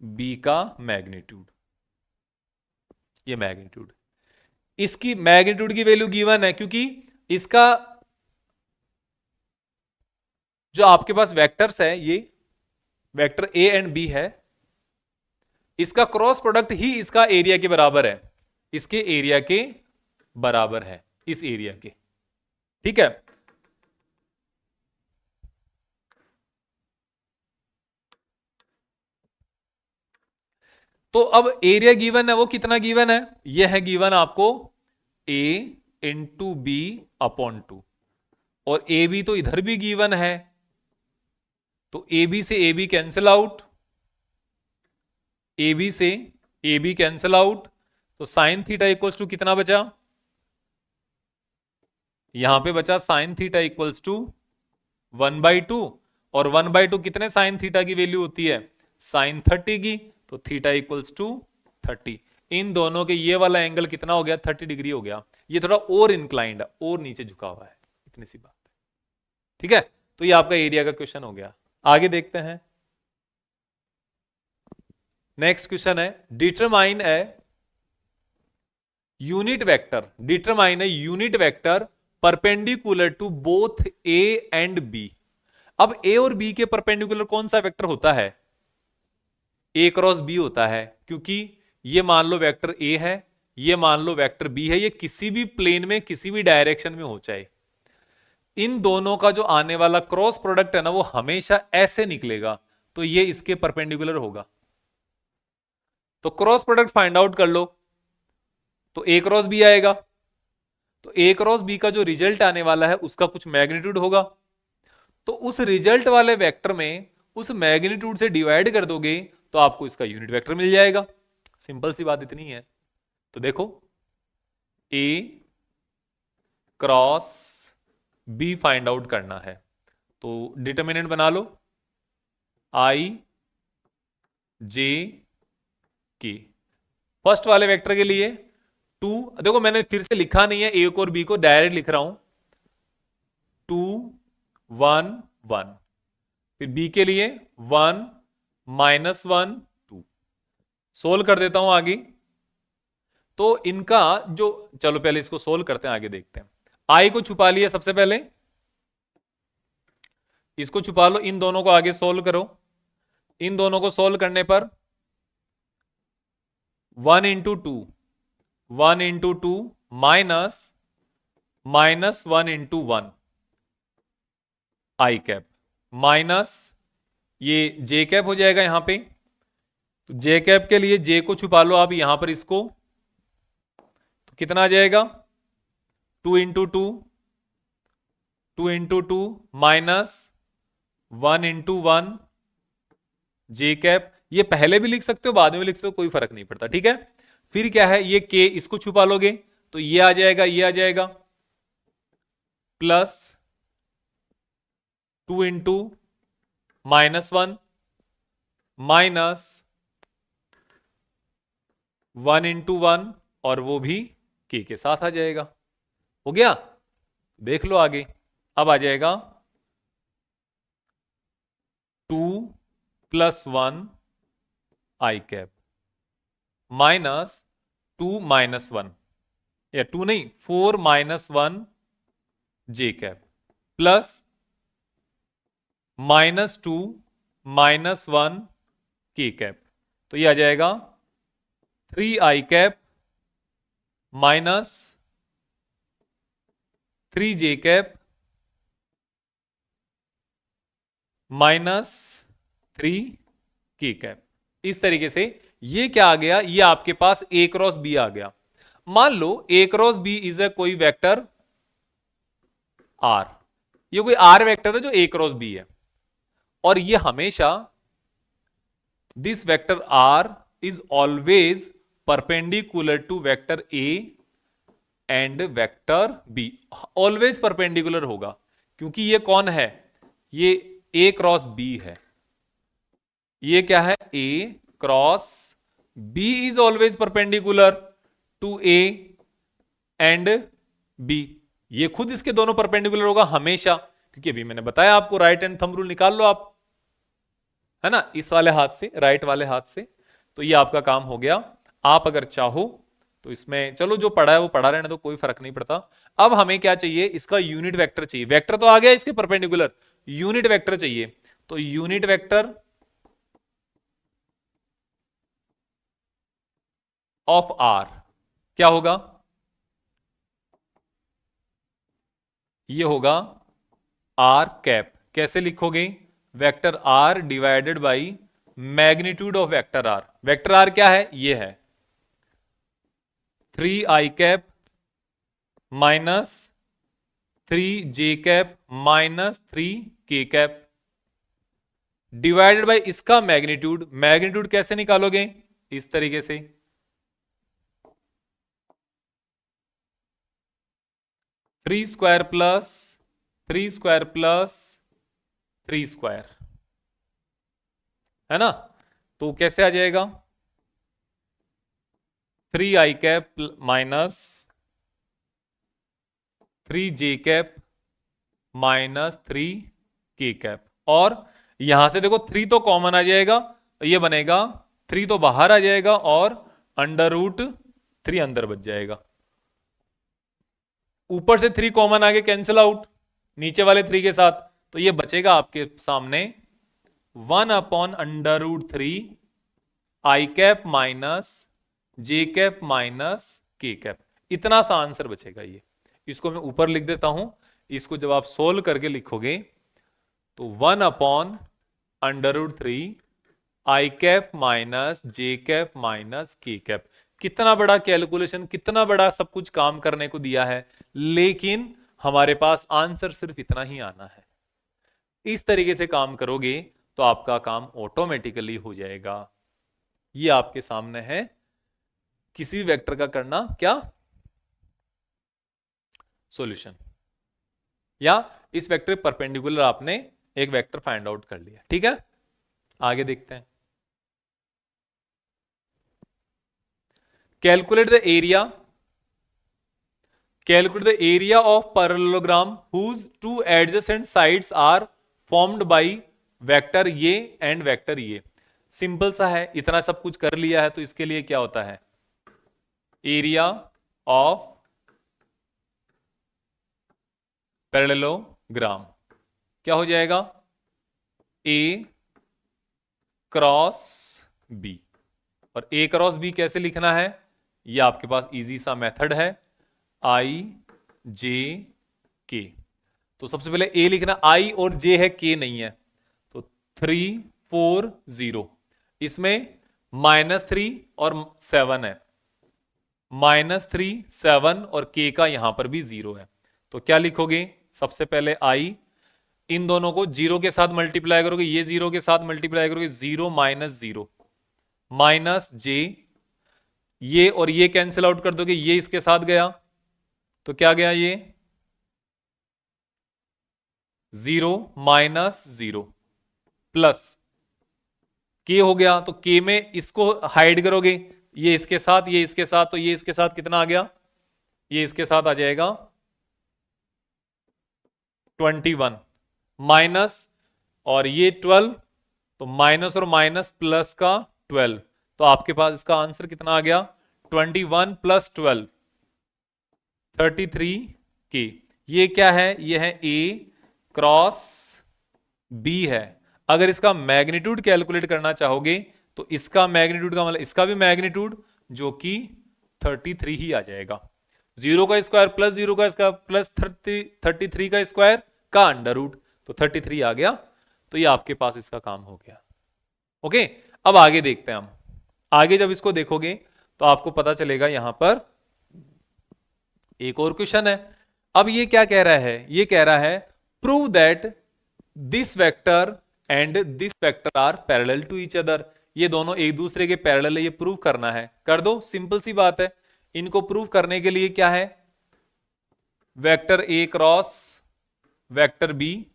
बी का मैग्नीट्यूड। ये मैग्नीट्यूड, इसकी मैग्नीट्यूड की वैल्यू गिवन है, क्योंकि इसका जो आपके पास वेक्टर्स है, ये वेक्टर ए एंड बी है, इसका क्रॉस प्रोडक्ट ही इसका एरिया के बराबर है, इसके एरिया के बराबर है, इस एरिया के, ठीक है। तो अब एरिया गिवन है, वो कितना गिवन है, ये है गिवन आपको a इंटू बी अपॉन 2, और ए बी तो इधर भी गिवन है, तो ए बी से A B cancel out, A B से ए बी कैंसिल आउट, तो साइन थीटा इक्वल्स टू कितना बचा, यहां पे बचा साइन थीटा इक्वल्स टू 1/2, और 1/2 कितने साइन थीटा की वैल्यू होती है, साइन 30 की, तो थीटा इक्वल्स टू 30। इन दोनों के ये वाला एंगल कितना हो गया, 30 डिग्री हो गया। ये थोड़ा और इंक्लाइंड है, और नीचे झुका हुआ है, इतनी सी बात है, ठीक है। तो ये आपका एरिया का क्वेश्चन हो गया। आगे देखते हैं, नेक्स्ट क्वेश्चन है, determine a unit vector, determine a unit vector perpendicular to both A and B. अब ए और बी के परपेंडिकुलर कौन सा वेक्टर होता है, ए क्रॉस बी होता है, क्योंकि ये मान लो वेक्टर ए है, ये मान लो वेक्टर बी है, ये किसी भी प्लेन में किसी भी डायरेक्शन में हो चाहे, इन दोनों का जो आने वाला क्रॉस प्रोडक्ट है ना वो हमेशा ऐसे निकलेगा, तो ये इसके परपेंडिकुलर होगा। तो क्रॉस प्रोडक्ट फाइंड आउट कर लो, तो ए क्रॉस बी आएगा, तो ए क्रॉस बी का जो रिजल्ट आने वाला है उसका कुछ मैग्नीट्यूड होगा, तो उस रिजल्ट वाले वेक्टर में उस मैग्नीट्यूड से डिवाइड कर दोगे तो आपको इसका यूनिट वेक्टर मिल जाएगा। सिंपल सी बात इतनी है। तो देखो ए क्रॉस बी फाइंड आउट करना है, तो डिटर्मिनेंट बना लो आई जे के। फर्स्ट वाले वेक्टर के लिए 2, देखो मैंने फिर से लिखा नहीं है ए और बी को, डायरेक्ट लिख रहा हूं 2 1 1, फिर बी के लिए 1 -1 2। सोल्व कर देता हूं आगे, तो इनका जो, चलो पहले इसको सोल्व करते हैं, आगे देखते हैं। आई को छुपा लिया सबसे पहले, इसको छुपा लो, इन दोनों को आगे सोल्व करो। इन दोनों को सोल्व करने पर 1 इंटू 2 1 इंटू 2 माइनस 1 इंटू 1 आई कैप, माइनस ये जे कैप हो जाएगा यहां पे। तो जे कैप के लिए जे को छुपा लो आप यहां पर, इसको तो कितना आ जाएगा 2 इंटू 2 2 इंटू 2 माइनस 1 इंटू 1 जे कैप। ये पहले भी लिख सकते हो बाद में भी लिख सकते हो, कोई फर्क नहीं पड़ता, ठीक है। फिर क्या है, ये के इसको छुपा लोगे तो ये आ जाएगा, ये आ जाएगा प्लस 2 इंटू -1 माइनस 1 इंटू 1, और वो भी के साथ आ जाएगा। हो गया, देख लो आगे। अब आ जाएगा 2 + 1 आई कैप माइनस 2 -1, या 2 नहीं 4 -1 जे कैप प्लस -2 -1 के कैप। तो ये आ जाएगा 3 आई cap minus 3 J cap minus 3 K cap. इस तरीके से ये क्या आ गया, ये आपके पास ए क्रॉस बी आ गया। मान लो ए क्रॉस बी इज ए कोई वेक्टर आर, ये कोई आर वेक्टर है जो ए क्रॉस बी है, और ये हमेशा this vector R is always perpendicular to vector A and vector B, always perpendicular होगा, क्योंकि ये कौन है, ये ए क्रॉस बी है। ये क्या है, A cross B is always perpendicular to A and B, ये खुद इसके दोनों परपेंडिकुलर होगा हमेशा, क्योंकि अभी मैंने बताया आपको राइट हैंड थंब रूल निकाल लो आप, है ना, इस वाले हाथ से, राइट वाले हाथ से। तो ये आपका काम हो गया। आप अगर चाहो तो इसमें चलो जो पढ़ा है वो पढ़ा रहने तो कोई फर्क नहीं पड़ता। अब हमें क्या चाहिए, इसका यूनिट वेक्टर चाहिए। वेक्टर तो आ गया इसके परपेंडिकुलर, यूनिट वेक्टर चाहिए। तो यूनिट वेक्टर ऑफ आर क्या होगा, ये होगा आर कैप। कैसे लिखोगे, vector R divided by magnitude of vector R. Vector R क्या है, ये है 3 आई cap minus 3 J cap minus 3 K cap divided by इसका मैग्नीट्यूड। मैग्नीट्यूड कैसे निकालोगे, इस तरीके से 3 square plus 3 square plus 3 square, है ना। तो कैसे आ जाएगा 3 आई cap minus 3 J cap minus 3 K cap, और यहां से देखो 3 तो कॉमन आ जाएगा, ये बनेगा 3 तो बाहर आ जाएगा और √3 अंदर बच जाएगा। ऊपर से 3 कॉमन आगे कैंसिल आउट नीचे वाले 3 के साथ, तो ये बचेगा आपके सामने 1/√3 आई कैप माइनस जे कैप माइनस के कैप, इतना सा आंसर बचेगा ये। इसको मैं ऊपर लिख देता हूं, इसको जब आप सोल्व करके लिखोगे तो 1/√3 आई कैप माइनस जे कैप माइनस के कैप। कितना बड़ा कैलकुलेशन, कितना बड़ा सब कुछ काम करने को दिया है, लेकिन हमारे पास आंसर सिर्फ इतना ही आना है। इस तरीके से काम करोगे तो आपका काम ऑटोमेटिकली हो जाएगा। ये आपके सामने है, किसी भी वेक्टर का करना क्या सॉल्यूशन, या इस वेक्टर परपेंडिकुलर आपने एक वेक्टर फाइंड आउट कर लिया। ठीक है, आगे देखते हैं। Calculate the area, calculate the area of parallelogram whose two adjacent sides are formed by vector ये एंड वेक्टर ये। सिंपल सा है, इतना सब कुछ कर लिया है तो इसके लिए क्या होता है, एरिया ऑफ पैरेललोग्राम क्या हो जाएगा, ए क्रॉस बी। और ए क्रॉस बी कैसे लिखना है, ये आपके पास इजी सा मेथड है, आई जे के। तो सबसे पहले ए लिखना, आई और जे है, के नहीं है, तो 3 4 0। इसमें -3 और 7 है, -3 7 और के का यहां पर भी 0 है। तो क्या लिखोगे, सबसे पहले आई, इन दोनों को 0 के साथ मल्टीप्लाई करोगे, ये 0 के साथ मल्टीप्लाई करोगे, 0 -0 माइनस जे, ये और ये कैंसिल आउट कर दोगे, ये इसके साथ गया तो क्या गया, ये 0 -0 प्लस के हो गया। तो के में इसको हाइड करोगे, ये इसके साथ, ये इसके साथ, तो ये इसके साथ कितना आ गया, ये इसके साथ आ जाएगा 21 माइनस, और ये 12, तो माइनस और माइनस प्लस का 12, तो आपके पास इसका आंसर कितना आ गया, 21 + 12 33 के। ये क्या है, ये है ए क्रॉस बी है। अगर इसका मैग्नीट्यूड कैलकुलेट करना चाहोगे तो इसका मैग्नीट्यूड का मतलब इसका भी मैग्नीट्यूड, जो कि 33 ही आ जाएगा। 0 का स्क्वायर प्लस 0 का स्क्वायर प्लस 33 का स्क्वायर का अंडर रूट, तो 33 आ गया। तो ये आपके पास इसका काम हो गया। ओके, अब आगे देखते हैं हम। आगे जब इसको देखोगे तो आपको पता चलेगा, यहां पर एक और क्वेश्चन है। अब ये क्या कह रहा है, ये कह रहा है prove that this vector and this vector are parallel to each other. ये दोनों एक दूसरे के पैरेलल है, ये प्रूव करना है। कर दो, सिंपल सी बात है। इनको प्रूव करने के लिए क्या है, vector A cross vector be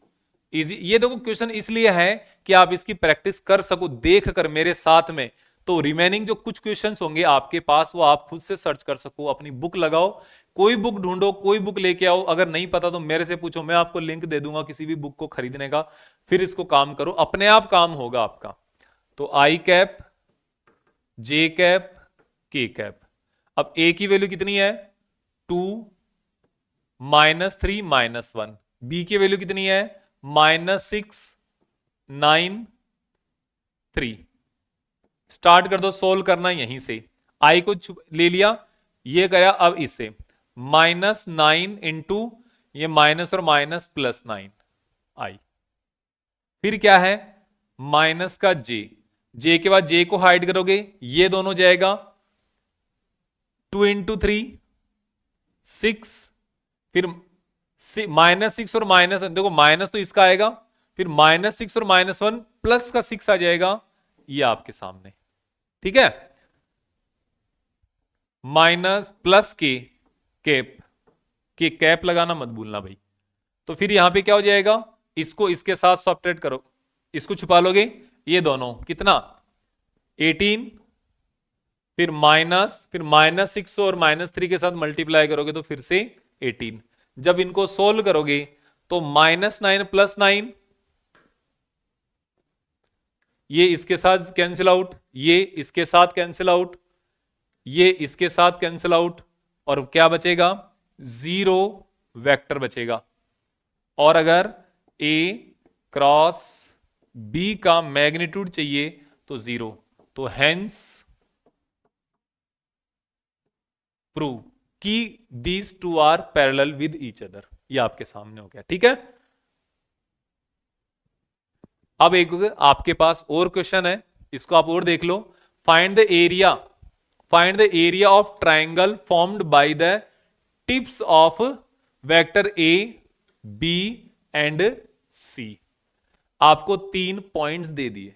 easy. ये देखो क्वेश्चन इसलिए है कि आप इसकी प्रैक्टिस कर सको देख कर मेरे साथ में। तो रिमेनिंग जो कुछ क्वेश्चंस होंगे आपके पास, वो आप खुद से सर्च कर सको, अपनी बुक लगाओ, कोई बुक ढूंढो, कोई बुक लेके आओ। अगर नहीं पता तो मेरे से पूछो, मैं आपको लिंक दे दूंगा किसी भी बुक को खरीदने का। फिर इसको काम करो, अपने आप काम होगा आपका। तो आई कैप जे कैप के कैप। अब ए की वैल्यू कितनी है, 2 -3 -1। बी की वैल्यू कितनी है, -6 9 3। स्टार्ट कर दो, सोल्व करना यहीं से। आई को ले लिया, ये गया, अब इसे -9 इंटू ये माइनस और माइनस +9 आई। फिर क्या है, माइनस का जे, जे के बाद जे को हाइड करोगे, ये दोनों जाएगा 2 × 3 6, फिर -6 और माइनस, देखो माइनस तो इसका आएगा, फिर -6 और -1 प्लस का 6 आ जाएगा, ये आपके सामने। ठीक है, माइनस प्लस के कैप, के कैप लगाना मत भूलना भाई। तो फिर यहां पे क्या हो जाएगा, इसको इसके साथ सब्ट्रैक्ट करो, इसको छुपा लोगे, ये दोनों कितना 18, फिर -6 और -3 के साथ मल्टीप्लाई करोगे तो फिर से 18। जब इनको सोल्व करोगे तो -9 + 9, ये इसके साथ कैंसिल आउट, ये इसके साथ कैंसिल आउट, ये इसके साथ कैंसिल आउट, और क्या बचेगा, 0 वेक्टर बचेगा। और अगर A क्रॉस B का मैग्नीट्यूड चाहिए तो 0, तो हेंस प्रूव कि these two are parallel with each other. ये आपके सामने हो गया, ठीक है। अब एक आपके पास और क्वेश्चन है, इसको आप और देख लो। Find the area of triangle formed by the tips of vector A B and C. आपको 3 पॉइंट्स दे दिए,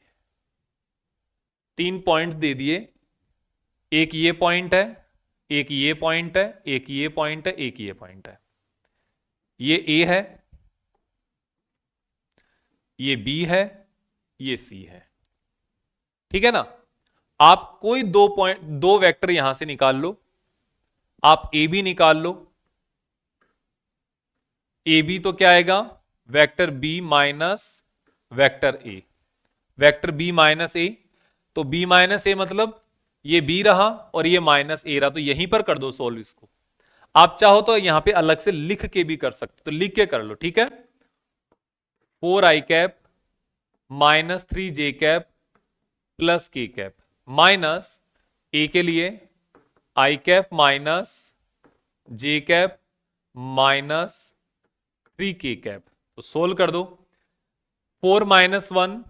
3 पॉइंट्स दे दिए। एक ये पॉइंट है, एक ये पॉइंट है, एक ये पॉइंट है, एक ये पॉइंट है। ये ए है, ये बी है, ये सी है, ठीक है ना। आप कोई 2 वेक्टर यहां से निकाल लो। आप ए बी निकाल लो। ए बी तो क्या आएगा, vector B minus vector A, vector B minus A. तो बी माइनस ए मतलब ये बी रहा और ये माइनस ए रहा, तो यहीं पर कर दो सोल्व इसको। आप चाहो तो यहां पे अलग से लिख के भी कर सकते, तो लिख के कर लो, ठीक है। 4i cap minus 3j cap plus के कैप माइनस ए के लिए आई कैप माइनस जे कैप माइनस 3k कैप। तो सोल्व कर दो। 4 माइनस 1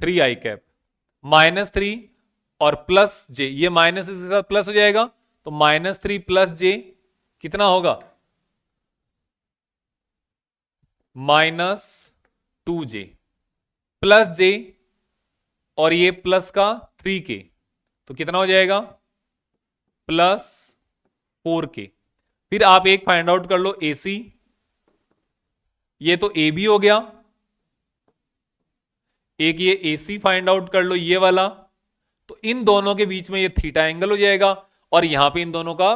3i कैप माइनस 3 और प्लस जे, ये माइनस इसके साथ प्लस हो जाएगा, तो माइनस 3 प्लस जे कितना होगा, माइनस 2j प्लस जे और ये प्लस का 3k, तो कितना हो जाएगा, प्लस 4k। फिर आप एक फाइंड आउट कर लो AC, ये तो AB हो गया। एक ये AC फाइंड आउट कर लो, ये वाला। तो इन दोनों के बीच में ये थीटा एंगल हो जाएगा, और यहां पे इन दोनों का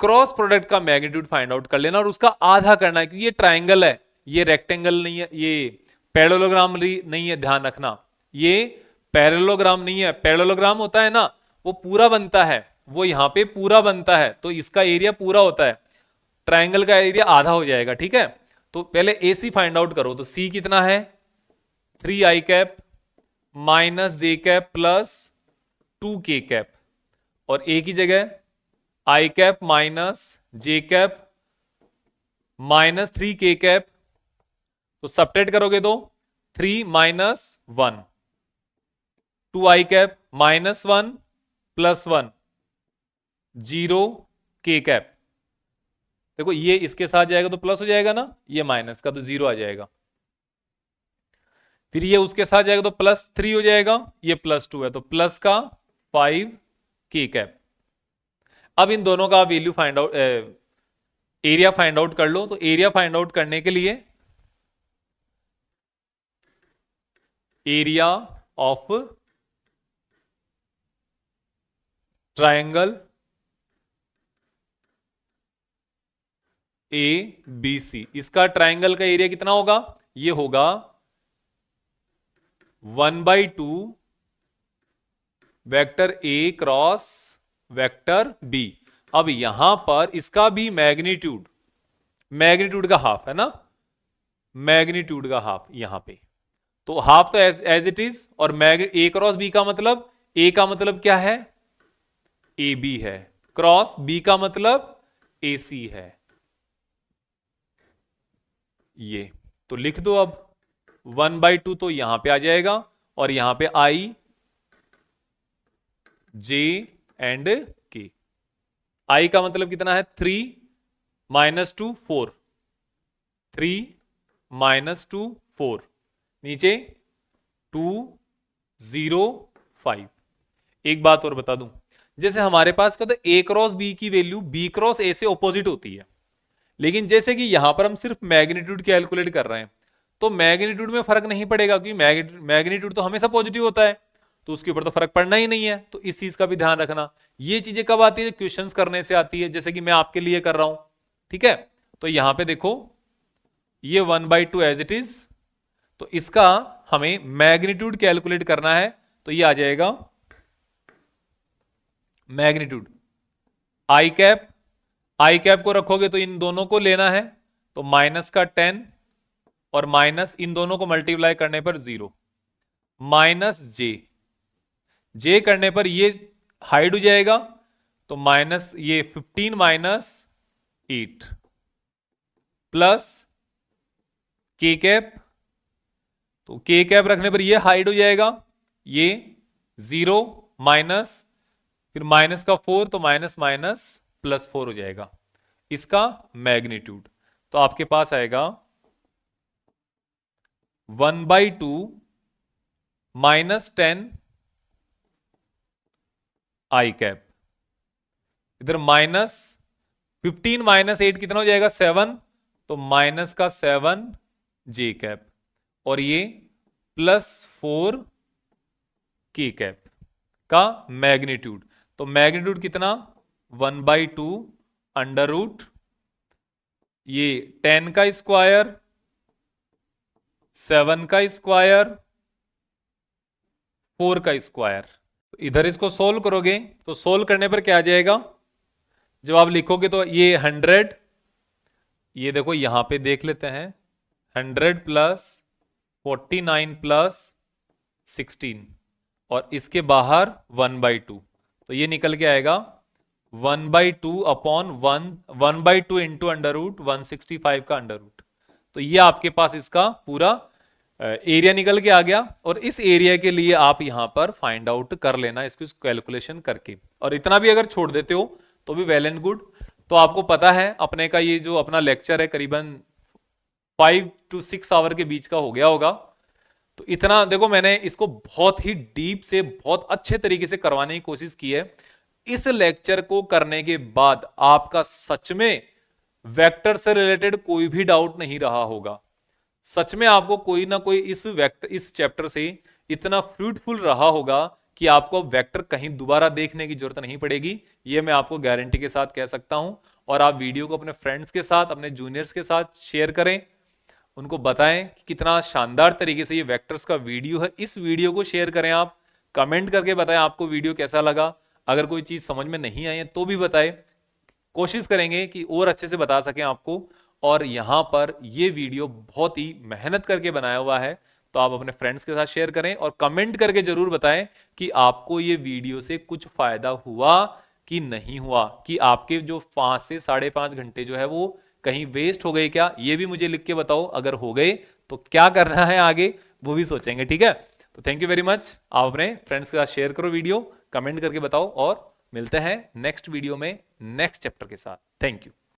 क्रॉस प्रोडक्ट का मैग्नीट्यूड फाइंड आउट कर लेना और उसका आधा करना है, क्योंकि ये ट्राइंगल है, ये रेक्टेंगल नहीं है, ये पैरेललोग्राम नहीं है, ध्यान रखना। ये पैरेललोग्राम नहीं है, पैरेललोग्राम होता है ना वो पूरा बनता है, वो यहां पे पूरा बनता है, तो इसका एरिया पूरा होता है, ट्राइंगल का एरिया आधा हो जाएगा, ठीक है। तो पहले AC फाइंड आउट करो। तो C कितना है, 3i कैप माइनस जे कैप प्लस 2k कैप, और A की जगह i cap minus J cap minus 3k cap. तो सब्ट्रैक्ट करोगे तो 3 minus 1, 2i cap minus 1 plus 1 0k cap. देखो ये इसके साथ जाएगा तो प्लस हो जाएगा ना, ये माइनस का तो 0 आ जाएगा। फिर ये उसके साथ जाएगा तो प्लस 3 हो जाएगा, ये प्लस 2 है, तो प्लस का 5k कैप। अब इन दोनों का value find out, area find out कर लो। तो एरिया फाइंड आउट करने के लिए एरिया ऑफ ट्रायंगल ABC, इसका ट्रायंगल का एरिया कितना होगा, ये होगा 1/2 vector A cross vector B। अब यहां पर इसका भी मैग्नीट्यूड का हाफ है ना, मैग्नीट्यूड का हाफ यहां पे, तो हाफ तो एज इट इज। और A क्रॉस B का मतलब, A का मतलब क्या है, AB है, क्रॉस B का मतलब AC है, ये तो लिख दो। अब 1/2 तो यहां पे आ जाएगा, और यहां पे I J and K। I का मतलब कितना है, 3 माइनस 2 4, 3 माइनस 2 4, नीचे 2 0 5। एक बात और बता दूं, जैसे हमारे पास क्या था, A क्रॉस B की वैल्यू B क्रॉस A से ऑपोजिट होती है, लेकिन जैसे कि यहां पर हम सिर्फ मैग्नीट्यूड कैलकुलेट कर रहे हैं, तो मैग्नीट्यूड में फर्क नहीं पड़ेगा, क्योंकि मैग्नीट्यूड तो हमेशा पॉजिटिव होता है, तो उसके ऊपर तो फर्क पड़ना ही नहीं है। तो इस चीज का भी ध्यान रखना। ये चीजें कब आती है, क्वेश्चंस करने से आती है, जैसे कि मैं आपके लिए कर रहा हूं, ठीक है। तो यहां पे देखो ये 1/2 एज इट इज, तो इसका हमें मैग्नीट्यूड कैलकुलेट करना है, तो ये आ जाएगा मैग्नीट्यूड आई कैप को रखोगे तो इन दोनों को लेना है, तो माइनस का 10 और माइनस इन दोनों को मल्टीप्लाई करने पर 0 माइनस जे, जे करने पर ये हाइड हो जाएगा, तो माइनस ये 15 माइनस 8 प्लस के कैप, तो के कैप रखने पर ये हाइड हो जाएगा, ये 0 माइनस फिर माइनस का 4, तो माइनस माइनस प्लस 4 हो जाएगा इसका मैग्नीट्यूड। तो आपके पास आएगा 1/2 -10 आई कैप, इधर माइनस 15 माइनस 8 कितना हो जाएगा 7, तो माइनस का 7 जे कैप, और ये +4 के कैप का मैग्नीट्यूड। तो मैग्नीट्यूड कितना 1/2 अंडर रूट ये 10 का स्क्वायर, 7 का स्क्वायर, 4 का स्क्वायर। तो इधर इसको सोल्व करोगे तो सोल्व करने पर क्या आ जाएगा, जब आप लिखोगे तो ये 100, ये देखो यहां पे देख लेते हैं 100 प्लस 49 प्लस 16 और इसके बाहर 1/2, तो ये निकल के आएगा 1/2 अपॉन 1/2 इंटू अंडर रूट 165 का अंडर रूट। तो ये आपके पास इसका पूरा एरिया निकल के आ गया, और इस एरिया के लिए आप यहां पर फाइंड आउट कर लेना इसकी कैलकुलेशन करके, और इतना भी अगर छोड़ देते हो तो भी वेल एंड गुड। तो आपको पता है अपने का ये जो अपना लेक्चर है करीबन 5 to 6 आवर के बीच का हो गया होगा। तो इतना देखो मैंने इसको बहुत ही डीप से बहुत अच्छे तरीके से करवाने की कोशिश की है। इस लेक्चर को करने के बाद आपका सच में वेक्टर से रिलेटेड कोई भी डाउट नहीं रहा होगा। सच में आपको कोई ना कोई इस चैप्टर से इतना फ्रूटफुल रहा होगा कि आपको वेक्टर कहीं दोबारा देखने की जरूरत नहीं पड़ेगी, यह मैं आपको गारंटी के साथ कह सकता हूं। और आप वीडियो को अपने फ्रेंड्स के साथ, अपने जूनियर्स के साथ शेयर करें, उनको बताएं कि कितना शानदार तरीके से ये वेक्टर्स का वीडियो है। इस वीडियो को शेयर करें, आप कमेंट करके बताएं आपको वीडियो कैसा लगा। अगर कोई चीज समझ में नहीं आई है तो भी बताएं, कोशिश करेंगे कि और अच्छे से बता सकें आपको। और यहां पर ये वीडियो बहुत ही मेहनत करके बनाया हुआ है, तो आप अपने फ्रेंड्स के साथ शेयर करें और कमेंट करके जरूर बताएं कि आपको ये वीडियो से कुछ फायदा हुआ कि नहीं हुआ, कि आपके जो 5 से 5.5 घंटे जो है वो कहीं वेस्ट हो गए क्या, ये भी मुझे लिख के बताओ। अगर हो गए तो क्या करना है आगे वो भी सोचेंगे, ठीक है। तो थैंक यू वेरी मच। आप अपने फ्रेंड्स के साथ शेयर करो वीडियो, कमेंट करके बताओ, और मिलते हैं नेक्स्ट वीडियो में नेक्स्ट चैप्टर के साथ। Thank you.